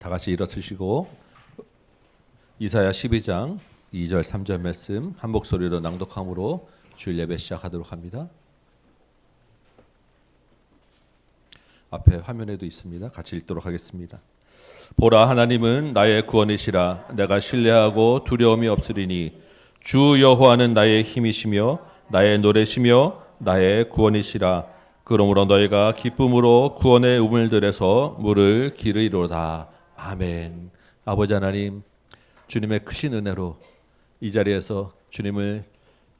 다 같이 일어서시고 이사야 12장 2절 3절 말씀 한 목소리로 낭독함으로 주일 예배 시작하도록 합니다. 앞에 화면에도 있습니다. 같이 읽도록 하겠습니다. 보라, 하나님은 나의 구원이시라. 내가 신뢰하고 두려움이 없으리니 주 여호와는 나의 힘이시며 나의 노래시며 나의 구원이시라. 그러므로 너희가 기쁨으로 구원의 우물들에서 물을 기르리로다. 아멘. 아버지 하나님, 주님의 크신 은혜로 이 자리에서 주님을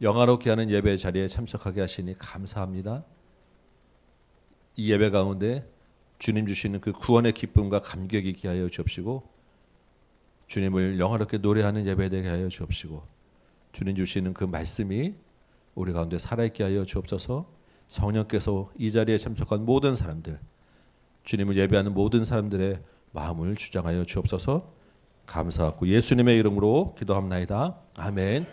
영화롭게 하는 예배 자리에 참석하게 하시니 감사합니다. 이 예배 가운데 주님 주시는 그 구원의 기쁨과 감격이 있게 하여 주옵시고, 주님을 영화롭게 노래하는 예배 되게 하여 주옵시고, 주님 주시는 그 말씀이 우리 가운데 살아있게 하여 주옵소서. 성령께서 이 자리에 참석한 모든 사람들, 주님을 예배하는 모든 사람들의 마음을 주장하여 주옵소서. 감사하고 예수님의 이름으로 기도합나이다. 아멘.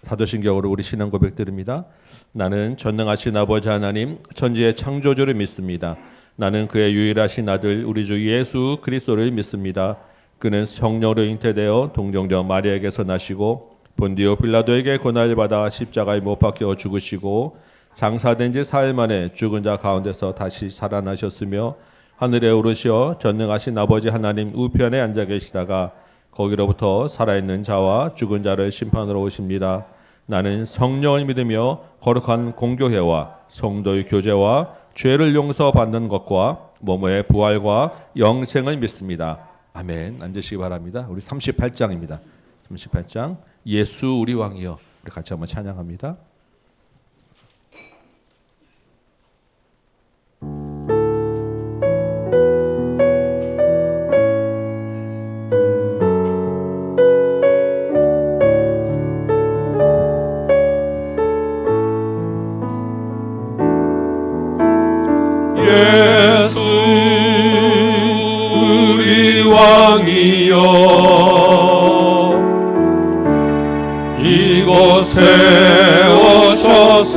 사도신경으로 우리 신앙 고백 드립니다. 나는 전능하신 아버지 하나님, 천지의 창조주를 믿습니다. 나는 그의 유일하신 아들 우리 주 예수 그리스도를 믿습니다. 그는 성령으로 잉태되어 동정녀 마리아에게서 나시고 본디오 빌라도에게 고난을 받아 십자가에 못 박혀 죽으시고 장사된 지 사흘 만에 죽은 자 가운데서 다시 살아나셨으며 하늘에 오르시어 전능하신 아버지 하나님 우편에 앉아 계시다가 거기로부터 살아있는 자와 죽은 자를 심판하러 오십니다. 나는 성령을 믿으며 거룩한 공교회와 성도의 교제와 죄를 용서받는 것과 몸의 부활과 영생을 믿습니다. 아멘. 앉으시기 바랍니다. 우리 38장입니다. 38장 예수 우리 왕이여, 우리 같이 한번 찬양합니다. 예수 우리 왕이여, 이곳에 오셔서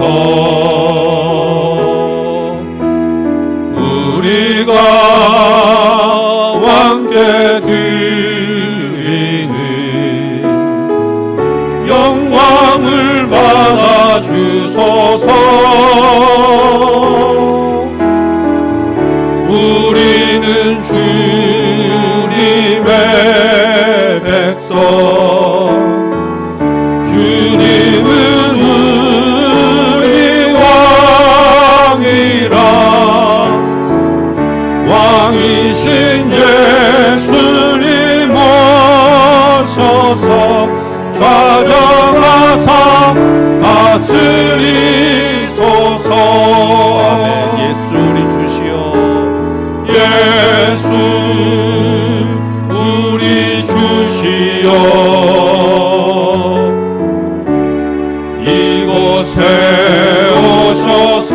우리가 왕께 드리는 영광을 받아주소서. 우리는 주님의 백성, 주님은 우리 왕이라. 왕이신 예수님 오셔서 좌정하사 다스리소서. 아멘. 예수 우리 주시여, 예수 우리 주시여, 이곳에 오셔서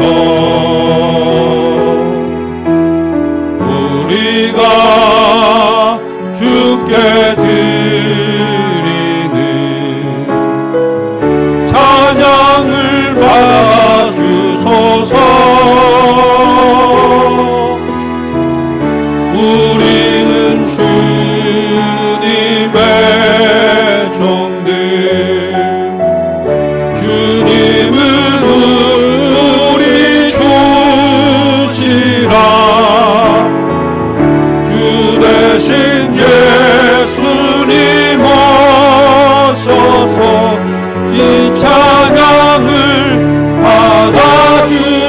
우리가 주께 드리는 찬양을 받아주소서. 우리는 주님의 종들, 주님은 우리 주시라. 주 대신 예수님 오셔서 이 찬양을 받아주소서.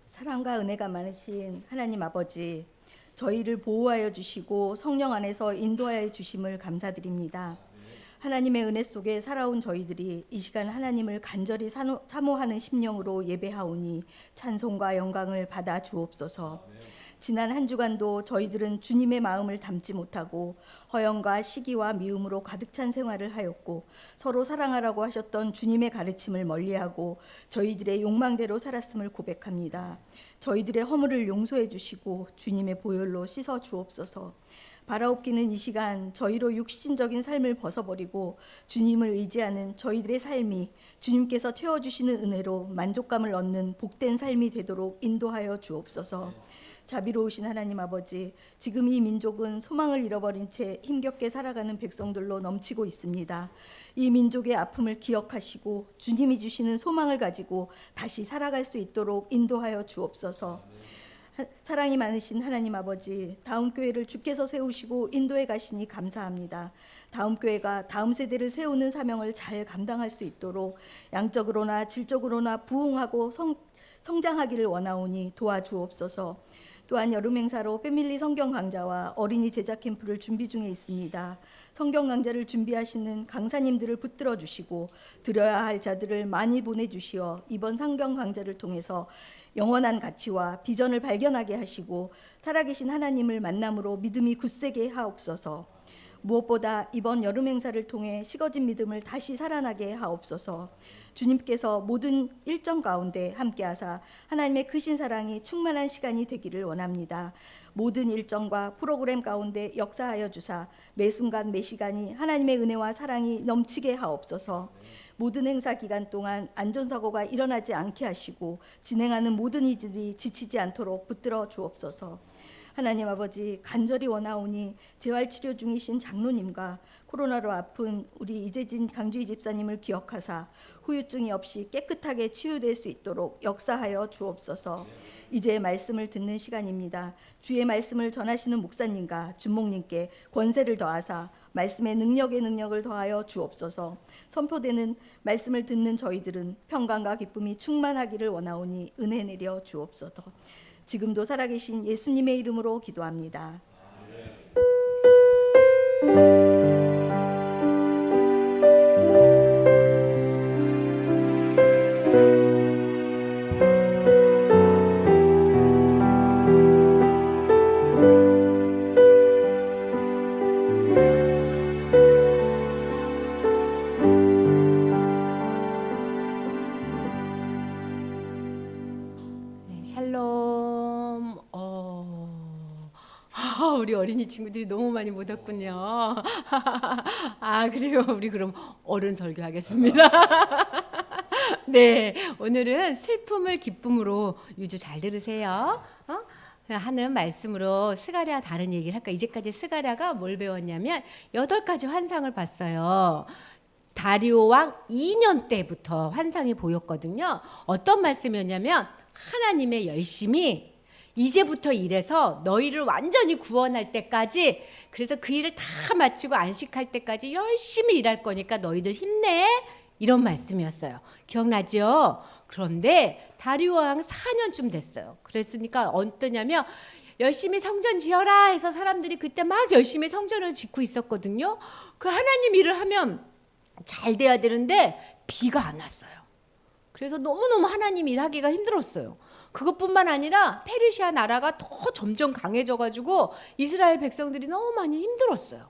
사랑과 은혜가 많으신 하나님 아버지, 저희를 보호하여 주시고 성령 안에서 인도하여 주심을 감사드립니다. 하나님의 은혜 속에 살아온 저희들이 이 시간 하나님을 간절히 사모하는 심령으로 예배하오니 찬송과 영광을 받아 주옵소서. 지난 한 주간도 저희들은 주님의 마음을 담지 못하고 허영과 시기와 미움으로 가득 찬 생활을 하였고, 서로 사랑하라고 하셨던 주님의 가르침을 멀리하고 저희들의 욕망대로 살았음을 고백합니다. 저희들의 허물을 용서해 주시고 주님의 보혈로 씻어 주옵소서. 바라옵기는 이 시간 저희로 육신적인 삶을 벗어버리고 주님을 의지하는 저희들의 삶이 주님께서 채워주시는 은혜로 만족감을 얻는 복된 삶이 되도록 인도하여 주옵소서. 자비로우신 하나님 아버지, 지금 이 민족은 소망을 잃어버린 채 힘겹게 살아가는 백성들로 넘치고 있습니다. 이 민족의 아픔을 기억하시고 주님이 주시는 소망을 가지고 다시 살아갈 수 있도록 인도하여 주옵소서. 사랑이 많으신 하나님 아버지, 다음 교회를 주께서 세우시고 인도해 가시니 감사합니다. 다음 교회가 다음 세대를 세우는 사명을 잘 감당할 수 있도록 양적으로나 질적으로나 부흥하고 성장하기를 원하오니 도와주옵소서. 또한 여름 행사로 패밀리 성경 강좌와 어린이 제자 캠프를 준비 중에 있습니다. 성경 강좌를 준비하시는 강사님들을 붙들어 주시고 드려야 할 자들을 많이 보내주시어 이번 성경 강좌를 통해서 영원한 가치와 비전을 발견하게 하시고 살아계신 하나님을 만남으로 믿음이 굳세게 하옵소서. 무엇보다 이번 여름 행사를 통해 식어진 믿음을 다시 살아나게 하옵소서. 주님께서 모든 일정 가운데 함께하사 하나님의 크신 사랑이 충만한 시간이 되기를 원합니다. 모든 일정과 프로그램 가운데 역사하여 주사 매 순간 매 시간이 하나님의 은혜와 사랑이 넘치게 하옵소서. 모든 행사 기간 동안 안전사고가 일어나지 않게 하시고 진행하는 모든 이들이 지치지 않도록 붙들어 주옵소서. 하나님 아버지, 간절히 원하오니 재활치료 중이신 장로님과 코로나로 아픈 우리 이재진 강주희 집사님을 기억하사 후유증이 없이 깨끗하게 치유될 수 있도록 역사하여 주옵소서. 이제 말씀을 듣는 시간입니다. 주의 말씀을 전하시는 목사님과 준목님께 권세를 더하사 말씀의 능력에 능력을 더하여 주옵소서. 선포되는 말씀을 듣는 저희들은 평강과 기쁨이 충만하기를 원하오니 은혜 내려 주옵소서. 지금도 살아계신 예수님의 이름으로 기도합니다. 샬롬. 우리 어린이 친구들이 너무 많이 못 왔군요. 그래요. 우리 그럼 어른 설교하겠습니다. 네, 오늘은 슬픔을 기쁨으로 유주 잘 들으세요. 하는 말씀으로 스가랴 다른 얘기를 할까? 이제까지 스가랴가 뭘 배웠냐면 8가지 환상을 봤어요. 다리오 왕 2년 때부터 환상이 보였거든요. 어떤 말씀이었냐면 하나님의 열심이 이제부터 일해서 너희를 완전히 구원할 때까지, 그래서 그 일을 다 마치고 안식할 때까지 열심히 일할 거니까 너희들 힘내, 이런 말씀이었어요. 기억나죠? 그런데 다리오 왕 4년쯤 됐어요. 그랬으니까 어떠냐면 열심히 성전 지어라 해서 사람들이 그때 막 열심히 성전을 짓고 있었거든요. 그 하나님 일을 하면 잘 돼야 되는데 비가 안 왔어요. 그래서 너무너무 하나님 일하기가 힘들었어요. 그것뿐만 아니라 페르시아 나라가 더 점점 강해져가지고 이스라엘 백성들이 너무 많이 힘들었어요.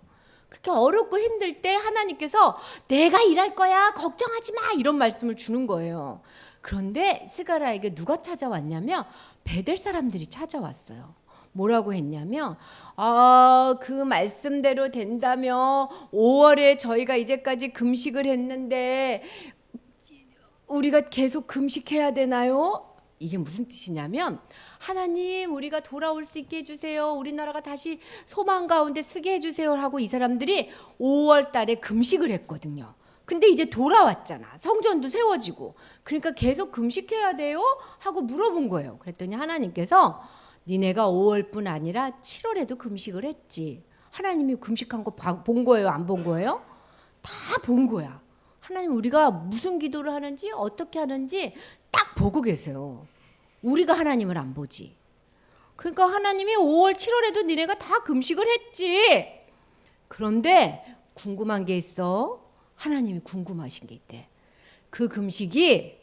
그렇게 어렵고 힘들 때 하나님께서 내가 일할 거야, 걱정하지 마, 이런 말씀을 주는 거예요. 그런데 스가랴에게 누가 찾아왔냐면 베델 사람들이 찾아왔어요. 뭐라고 했냐면 그 말씀대로 된다며 5월에 저희가 이제까지 금식을 했는데 우리가 계속 금식해야 되나요? 이게 무슨 뜻이냐면 하나님, 우리가 돌아올 수 있게 해주세요, 우리나라가 다시 소망 가운데 쓰게 해주세요 하고 이 사람들이 5월 달에 금식을 했거든요. 근데 이제 돌아왔잖아. 성전도 세워지고. 그러니까 계속 금식해야 돼요? 하고 물어본 거예요. 그랬더니 하나님께서 니네가 5월뿐 아니라 7월에도 금식을 했지. 하나님이 금식한 거 본 거예요? 안 본 거예요? 다 본 거야. 하나님, 우리가 무슨 기도를 하는지 어떻게 하는지 딱 보고 계세요. 우리가 하나님을 안 보지. 그러니까 하나님이 5월 7월에도 니네가 다 금식을 했지. 그런데 궁금한 게 있어. 하나님이 궁금하신 게 있대. 그 금식이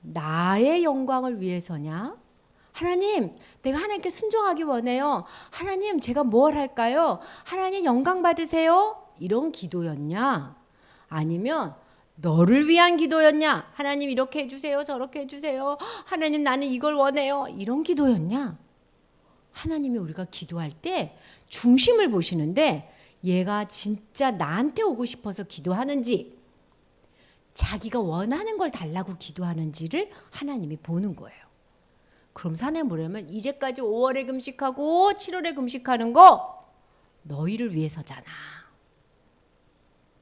나의 영광을 위해서냐? 하나님, 내가 하나님께 순종하기 원해요. 하나님, 제가 뭘 할까요? 하나님, 영광 받으세요. 이런 기도였냐? 아니면 너를 위한 기도였냐? 하나님, 이렇게 해주세요, 저렇게 해주세요. 하나님, 나는 이걸 원해요. 이런 기도였냐? 하나님이 우리가 기도할 때 중심을 보시는데 얘가 진짜 나한테 오고 싶어서 기도하는지 자기가 원하는 걸 달라고 기도하는지를 하나님이 보는 거예요. 그럼 사내 뭐냐면 이제까지 5월에 금식하고 7월에 금식하는 거 너희를 위해서잖아.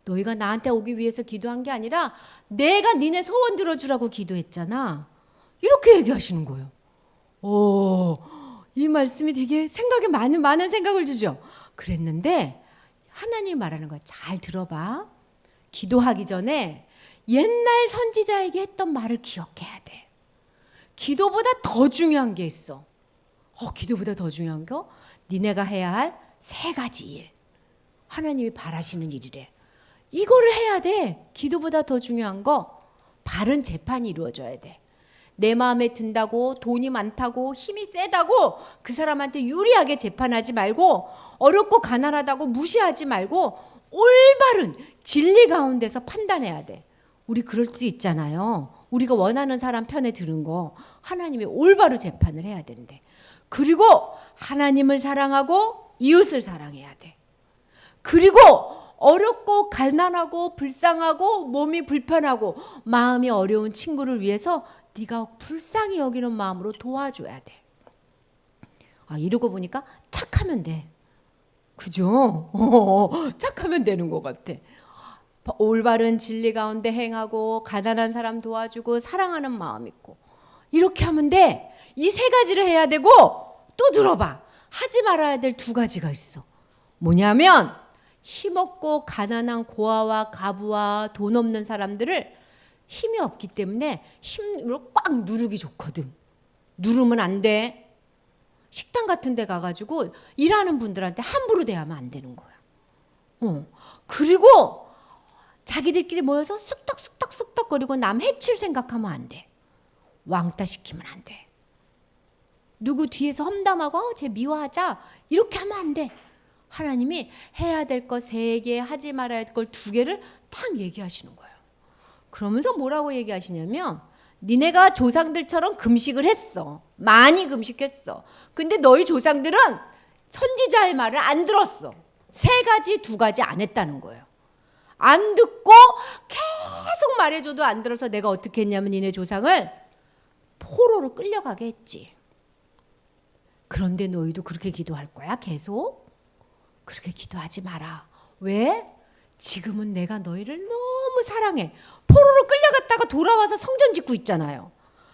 너희가 나한테 오기 위해서 기도한 게 아니라 내가 니네 소원 들어주라고 기도했잖아. 이렇게 얘기하시는 거예요. 이 말씀이 되게 생각에 많은 생각을 주죠. 그랬는데 하나님 말하는 거 잘 들어봐. 기도하기 전에 옛날 선지자에게 했던 말을 기억해야 돼. 기도보다 더 중요한 게 있어. 기도보다 더 중요한 거? 니네가 해야 할 3가지 일. 하나님이 바라시는 일이래. 이거를 해야 돼. 기도보다 더 중요한 거 바른 재판이 이루어져야 돼. 내 마음에 든다고 돈이 많다고 힘이 세다고 그 사람한테 유리하게 재판하지 말고 어렵고 가난하다고 무시하지 말고 올바른 진리 가운데서 판단해야 돼. 우리 그럴 수 있잖아요. 우리가 원하는 사람 편에 드는 거 하나님이 올바로 재판을 해야 된대. 그리고 하나님을 사랑하고 이웃을 사랑해야 돼. 그리고 어렵고 가난하고 불쌍하고 몸이 불편하고 마음이 어려운 친구를 위해서 네가 불쌍히 여기는 마음으로 도와줘야 돼. 이러고 보니까 착하면 돼. 그죠? 착하면 되는 것 같아. 올바른 진리 가운데 행하고 가난한 사람 도와주고 사랑하는 마음 있고 이렇게 하면 돼. 이 3가지를 해야 되고 또 들어봐. 하지 말아야 될 2가지가 있어. 뭐냐면 힘없고 가난한 고아와 가부와 돈 없는 사람들을 힘이 없기 때문에 힘으로 꽉 누르기 좋거든. 누르면 안 돼. 식당 같은 데 가가지고 일하는 분들한테 함부로 대하면 안 되는 거야. 그리고 자기들끼리 모여서 쑥덕쑥덕 거리고 남 해칠 생각하면 안 돼. 왕따 시키면 안 돼. 누구 뒤에서 험담하고 쟤 미워하자 이렇게 하면 안 돼. 하나님이 해야 될 거 3개, 하지 말아야 될 걸 2개를 딱 얘기하시는 거예요. 그러면서 뭐라고 얘기하시냐면 니네가 조상들처럼 금식을 했어. 많이 금식했어. 근데 너희 조상들은 선지자의 말을 안 들었어. 3가지, 2가지 안 했다는 거예요. 안 듣고 계속 말해줘도 안 들어서 내가 어떻게 했냐면 니네 조상을 포로로 끌려가게 했지. 그런데 너희도 그렇게 기도할 거야? 계속? 그렇게 기도하지 마라. 왜? 지금은 내가 너희를 너무 사랑해. 포로로 끌려갔다가 돌아와서 성전 짓고 있잖아요.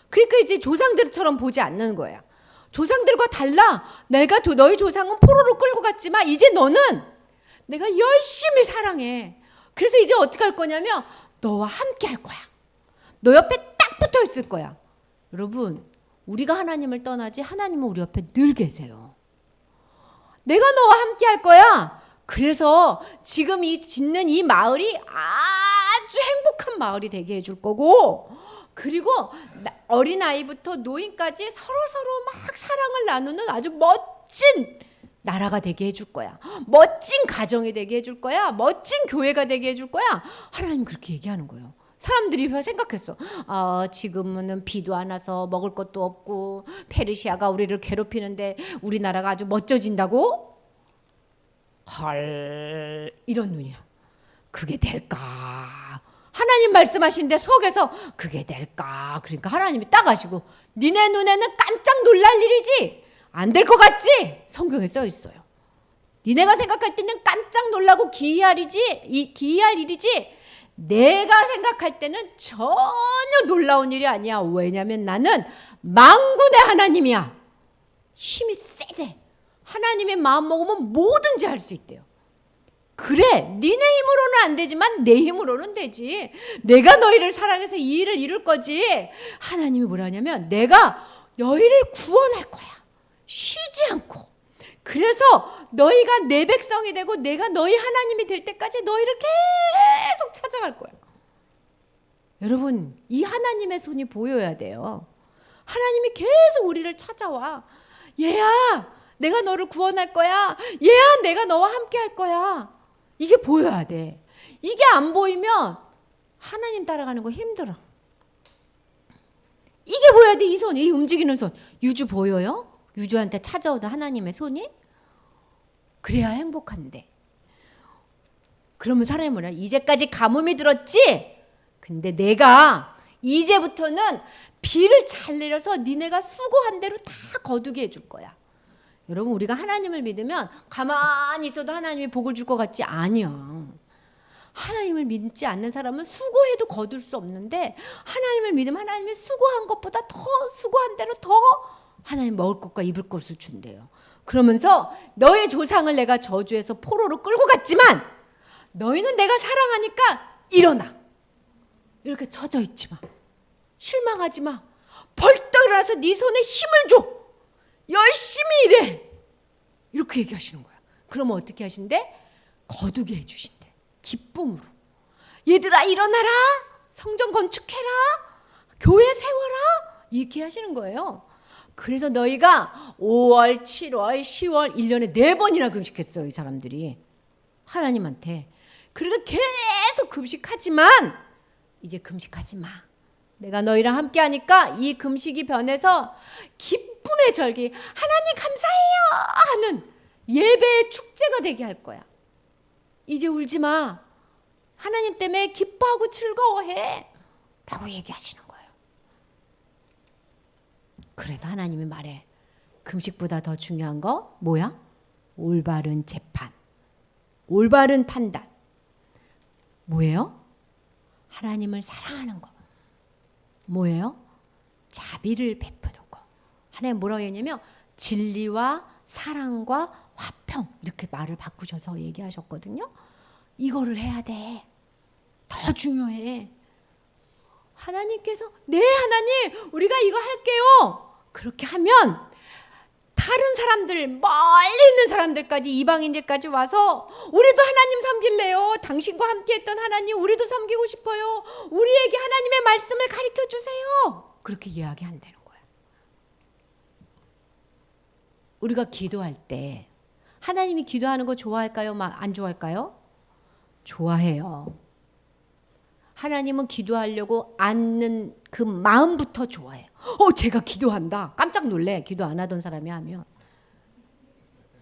그러니까 이제 조상들처럼 보지 않는 거야. 조상들과 달라. 내가 너희 조상은 포로로 끌고 갔지만 이제 너는 내가 열심히 사랑해. 그래서 이제 어떻게 할 거냐면 너와 함께 할 거야. 너 옆에 딱 붙어 있을 거야. 여러분, 우리가 하나님을 떠나지 하나님은 우리 옆에 늘 계세요. 내가 너와 함께 할 거야. 그래서 지금 짓는 이 마을이 아주 행복한 마을이 되게 해줄 거고, 그리고 어린아이부터 노인까지 서로서로 막 사랑을 나누는 아주 멋진 나라가 되게 해줄 거야. 멋진 가정이 되게 해줄 거야. 멋진 교회가 되게 해줄 거야. 하나님 그렇게 얘기하는 거예요. 사람들이 생각했어. 지금은 비도 안 와서 먹을 것도 없고 페르시아가 우리를 괴롭히는데 우리나라가 아주 멋져진다고? 헐, 이런 눈이야. 그게 될까? 하나님 말씀하시는데 속에서 그게 될까? 그러니까 하나님이 딱 아시고 니네 눈에는 깜짝 놀랄 일이지 안 될 것 같지? 성경에 써 있어요. 니네가 생각할 때는 깜짝 놀라고 기이할 일이지 내가 생각할 때는 전혀 놀라운 일이 아니야. 왜냐하면 나는 만군의 하나님이야. 힘이 세대. 하나님의 마음 먹으면 뭐든지 할 수 있대요. 그래, 니네 힘으로는 안 되지만 내 힘으로는 되지. 내가 너희를 사랑해서 이 일을 이룰 거지. 하나님이 뭐라 하냐면 내가 너희를 구원할 거야. 쉬지 않고. 그래서 너희가 내 백성이 되고 내가 너희 하나님이 될 때까지 너희를 계속 찾아갈 거야. 여러분, 이 하나님의 손이 보여야 돼요. 하나님이 계속 우리를 찾아와. 얘야, 내가 너를 구원할 거야. 얘야, 내가 너와 함께 할 거야. 이게 보여야 돼. 이게 안 보이면 하나님 따라가는 거 힘들어. 이게 보여야 돼. 이 손, 이 움직이는 손. 유주 보여요? 유주한테 찾아오는 하나님의 손이? 그래야 행복한데. 그러면 사람이 뭐냐? 이제까지 가뭄이 들었지? 근데 내가 이제부터는 비를 잘 내려서 니네가 수고한 대로 다 거두게 해줄 거야. 여러분, 우리가 하나님을 믿으면 가만히 있어도 하나님이 복을 줄 것 같지? 아니야. 하나님을 믿지 않는 사람은 수고해도 거둘 수 없는데, 하나님을 믿으면 하나님이 수고한 것보다 더 수고한 대로 더 하나님 먹을 것과 입을 것을 준대요. 그러면서 너의 조상을 내가 저주해서 포로로 끌고 갔지만 너희는 내가 사랑하니까 일어나. 이렇게 젖어 있지 마. 실망하지 마. 벌떡 일어나서 네 손에 힘을 줘. 열심히 일해. 이렇게 얘기하시는 거야. 그러면 어떻게 하신대? 거두게 해주신대. 기쁨으로. 얘들아 일어나라. 성전 건축해라. 교회 세워라. 이렇게 하시는 거예요. 그래서 너희가 5월, 7월, 10월 1년에 4번이나 금식했어요. 이 사람들이. 하나님한테. 그러니까 계속 금식하지만 이제 금식하지 마. 내가 너희랑 함께 하니까 이 금식이 변해서 기쁨의 절기, 하나님 감사해요 하는 예배의 축제가 되게 할 거야. 이제 울지 마. 하나님 때문에 기뻐하고 즐거워해 라고 얘기하시는 거예요. 그래서 하나님이 말해. 금식보다 더 중요한 거 뭐야? 올바른 재판, 올바른 판단. 뭐예요? 하나님을 사랑하는 거. 뭐예요? 자비를 베푸는 거. 하나님 뭐라고 했냐면 진리와 사랑과 화평, 이렇게 말을 바꾸셔서 얘기하셨거든요. 이거를 해야 돼. 더 중요해. 하나님께서 네 하나님 우리가 이거 할게요. 그렇게 하면 다른 사람들, 멀리 있는 사람들까지, 이방인들까지 와서 우리도 하나님 섬길래요. 당신과 함께 했던 하나님 우리도 섬기고 싶어요. 우리에게 하나님의 말씀을 가르쳐 주세요. 그렇게 이야기한다는 거예요. 우리가 기도할 때 하나님이 기도하는 거 좋아할까요? 안 좋아할까요? 좋아해요. 하나님은 기도하려고 앉는 그 마음부터 좋아해요. 제가 기도한다. 깜짝 놀래. 기도 안 하던 사람이 하면.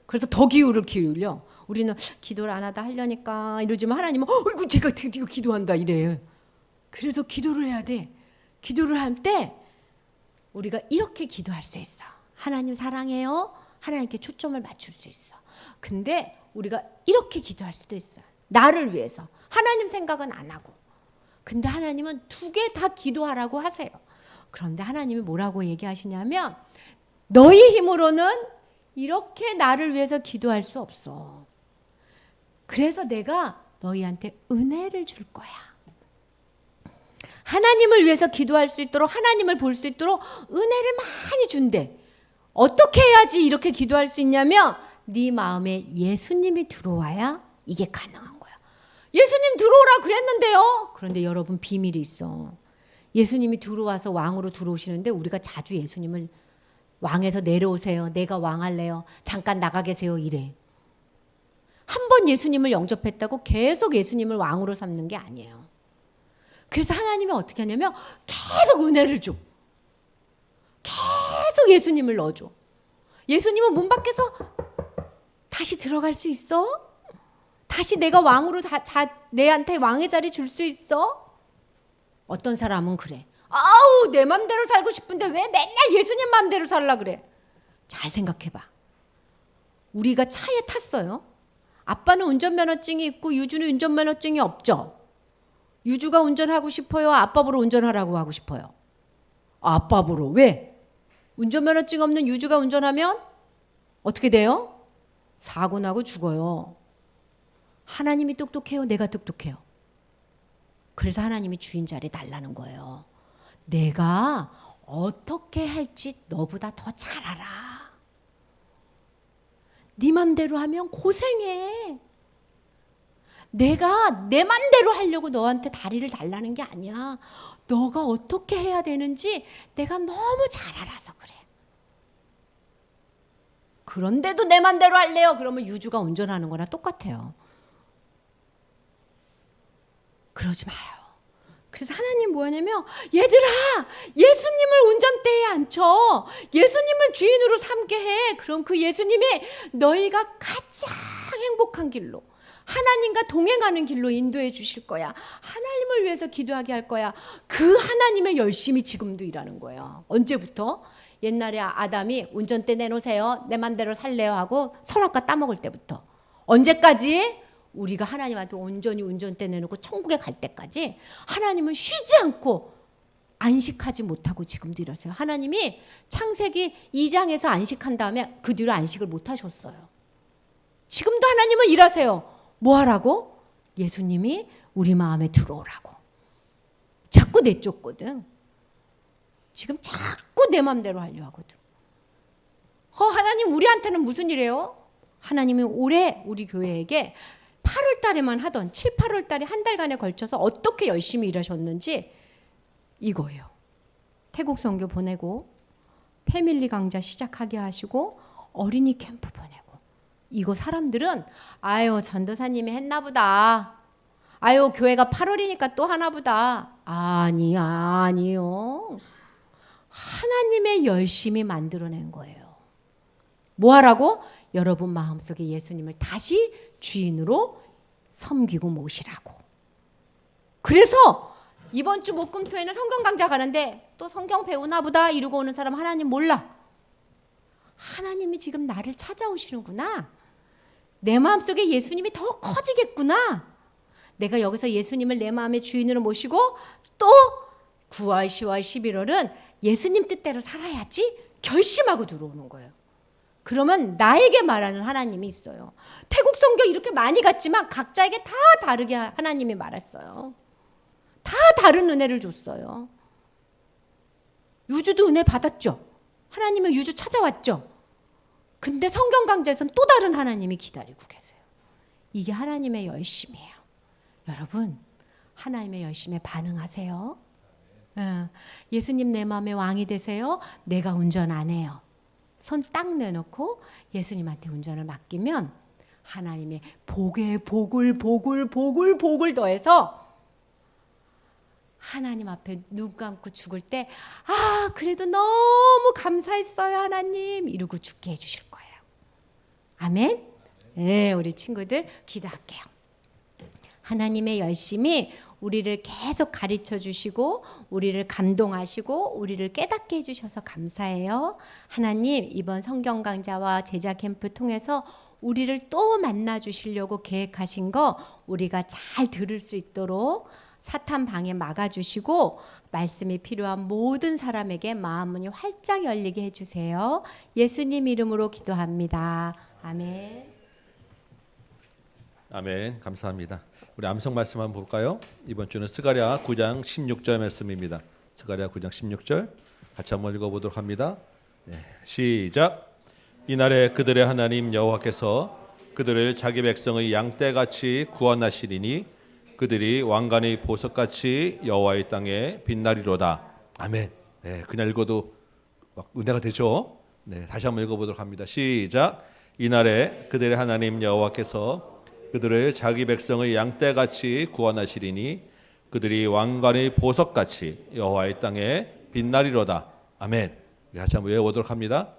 그래서 더 기울여. 우리는 기도를 안 하다 하려니까 이러지만 하나님은 이거 제가 드디어 기도한다 이래. 그래서 기도를 해야 돼. 기도를 할 때 우리가 이렇게 기도할 수 있어. 하나님 사랑해요. 하나님께 초점을 맞출 수 있어. 근데 우리가 이렇게 기도할 수도 있어. 나를 위해서. 하나님 생각은 안 하고. 근데 하나님은 2개 다 기도하라고 하세요. 그런데 하나님이 뭐라고 얘기하시냐면 너희 힘으로는 이렇게 나를 위해서 기도할 수 없어. 그래서 내가 너희한테 은혜를 줄 거야. 하나님을 위해서 기도할 수 있도록, 하나님을 볼 수 있도록 은혜를 많이 준대. 어떻게 해야지 이렇게 기도할 수 있냐면 네 마음에 예수님이 들어와야 이게 가능한 거야. 예수님 들어오라 그랬는데요. 그런데 여러분 비밀이 있어. 예수님이 들어와서 왕으로 들어오시는데 우리가 자주 예수님을 왕에서 내려오세요. 내가 왕할래요. 잠깐 나가 계세요. 이래. 한 번 예수님을 영접했다고 계속 예수님을 왕으로 삼는 게 아니에요. 그래서 하나님이 어떻게 하냐면 계속 은혜를 줘. 계속 예수님을 넣어줘. 예수님은 문 밖에서 다시 들어갈 수 있어? 다시 내가 왕으로 내한테 왕의 자리 줄 수 있어? 어떤 사람은 그래. 아우 내 맘대로 살고 싶은데 왜 맨날 예수님 맘대로 살라 그래. 잘 생각해봐. 우리가 차에 탔어요. 아빠는 운전면허증이 있고 유주는 운전면허증이 없죠. 유주가 운전하고 싶어요? 아빠 보러 운전하라고 하고 싶어요? 아빠 보러. 왜? 운전면허증 없는 유주가 운전하면 어떻게 돼요? 사고 나고 죽어요. 하나님이 똑똑해요? 내가 똑똑해요? 그래서 하나님이 주인 자리 달라는 거예요. 내가 어떻게 할지 너보다 더 잘 알아. 네 맘대로 하면 고생해. 내가 내 맘대로 하려고 너한테 다리를 달라는 게 아니야. 너가 어떻게 해야 되는지 내가 너무 잘 알아서 그래. 그런데도 내 맘대로 할래요. 그러면 유주가 운전하는 거나 똑같아요. 그러지 말아요. 그래서 하나님 뭐 하냐면 얘들아 예수님을 운전대에 앉혀 예수님을 주인으로 삼게 해. 그럼 그 예수님이 너희가 가장 행복한 길로 하나님과 동행하는 길로 인도해 주실 거야. 하나님을 위해서 기도하게 할 거야. 그 하나님의 열심이 지금도 일하는 거예요. 언제부터? 옛날에 아담이 운전대 내놓으세요. 내 맘대로 살래요 하고 선악과 따먹을 때부터. 언제까지? 우리가 하나님한테 온전히 운전대 내놓고 천국에 갈 때까지 하나님은 쉬지 않고 안식하지 못하고 지금도 이러세요. 하나님이 창세기 2장에서 안식한 다음에 그 뒤로 안식을 못 하셨어요. 지금도 하나님은 일하세요. 뭐 하라고? 예수님이 우리 마음에 들어오라고. 자꾸 내쫓거든. 지금 자꾸 내 맘대로 하려 하거든. 하나님 우리한테는 무슨 일이에요? 하나님이 올해 우리 교회에게 8월 달에만 하던 7, 8월 달에 한 달간에 걸쳐서 어떻게 열심히 일하셨는지 이거예요. 태국 선교 보내고 패밀리 강좌 시작하게 하시고 어린이 캠프 보내고. 이거 사람들은 아유 전도사님이 했나 보다. 아유 교회가 8월이니까 또 하나 보다. 아니요. 하나님의 열심히 만들어낸 거예요. 뭐 하라고? 여러분 마음속에 예수님을 다시 주인으로 섬기고 모시라고. 그래서 이번 주 목금토에는 성경 강좌 가는데 또 성경 배우나 보다 이러고 오는 사람 하나님 몰라. 하나님이 지금 나를 찾아오시는구나. 내 마음속에 예수님이 더 커지겠구나. 내가 여기서 예수님을 내 마음의 주인으로 모시고 또 9월, 10월, 11월은 예수님 뜻대로 살아야지 결심하고 들어오는 거예요. 그러면 나에게 말하는 하나님이 있어요. 태국 선교 이렇게 많이 갔지만 각자에게 다 다르게 하나님이 말했어요. 다 다른 은혜를 줬어요. 유주도 은혜 받았죠. 하나님은 유주 찾아왔죠. 근데 성경 강좌에서는 또 다른 하나님이 기다리고 계세요. 이게 하나님의 열심이에요. 여러분 하나님의 열심에 반응하세요. 예수님 내 마음의 왕이 되세요. 내가 운전 안 해요. 손 딱 내놓고 예수님한테 운전을 맡기면 하나님의 복에 복을 더해서 하나님 앞에 눈 감고 죽을 때 그래도 너무 감사했어요 하나님 이러고 죽게 해주실 거예요. 아멘. 네, 우리 친구들 기도할게요. 하나님의 열심이 우리를 계속 가르쳐 주시고 우리를 감동하시고 우리를 깨닫게 해주셔서 감사해요. 하나님 이번 성경 강좌와 제자 캠프 통해서 우리를 또 만나 주시려고 계획하신 거 우리가 잘 들을 수 있도록 사탄 방해 막아주시고 말씀이 필요한 모든 사람에게 마음 문이 활짝 열리게 해주세요. 예수님 이름으로 기도합니다. 아멘. 아멘. 감사합니다. 우리 암송 말씀 한번 볼까요? 이번 주는 스가랴 9장 16절 말씀입니다. 스가랴 9장 16절 같이 한번 읽어보도록 합니다. 시작. 이날에 그들의 하나님 여호와께서 그들을 자기 백성의 양떼같이 구원하시리니 그들이 왕관의 보석같이 여호와의 땅에 빛나리로다. 아멘. 네, 그냥 읽어도 막 은혜가 되죠. 네, 다시 한번 읽어보도록 합니다. 시작. 이날에 그들의 하나님 여호와께서 그들을 자기 백성의 양떼같이 구원하시리니 그들이 왕관의 보석같이 여호와의 땅에 빛나리로다. 아멘. 우리 같이 한번 외워보도록 합니다.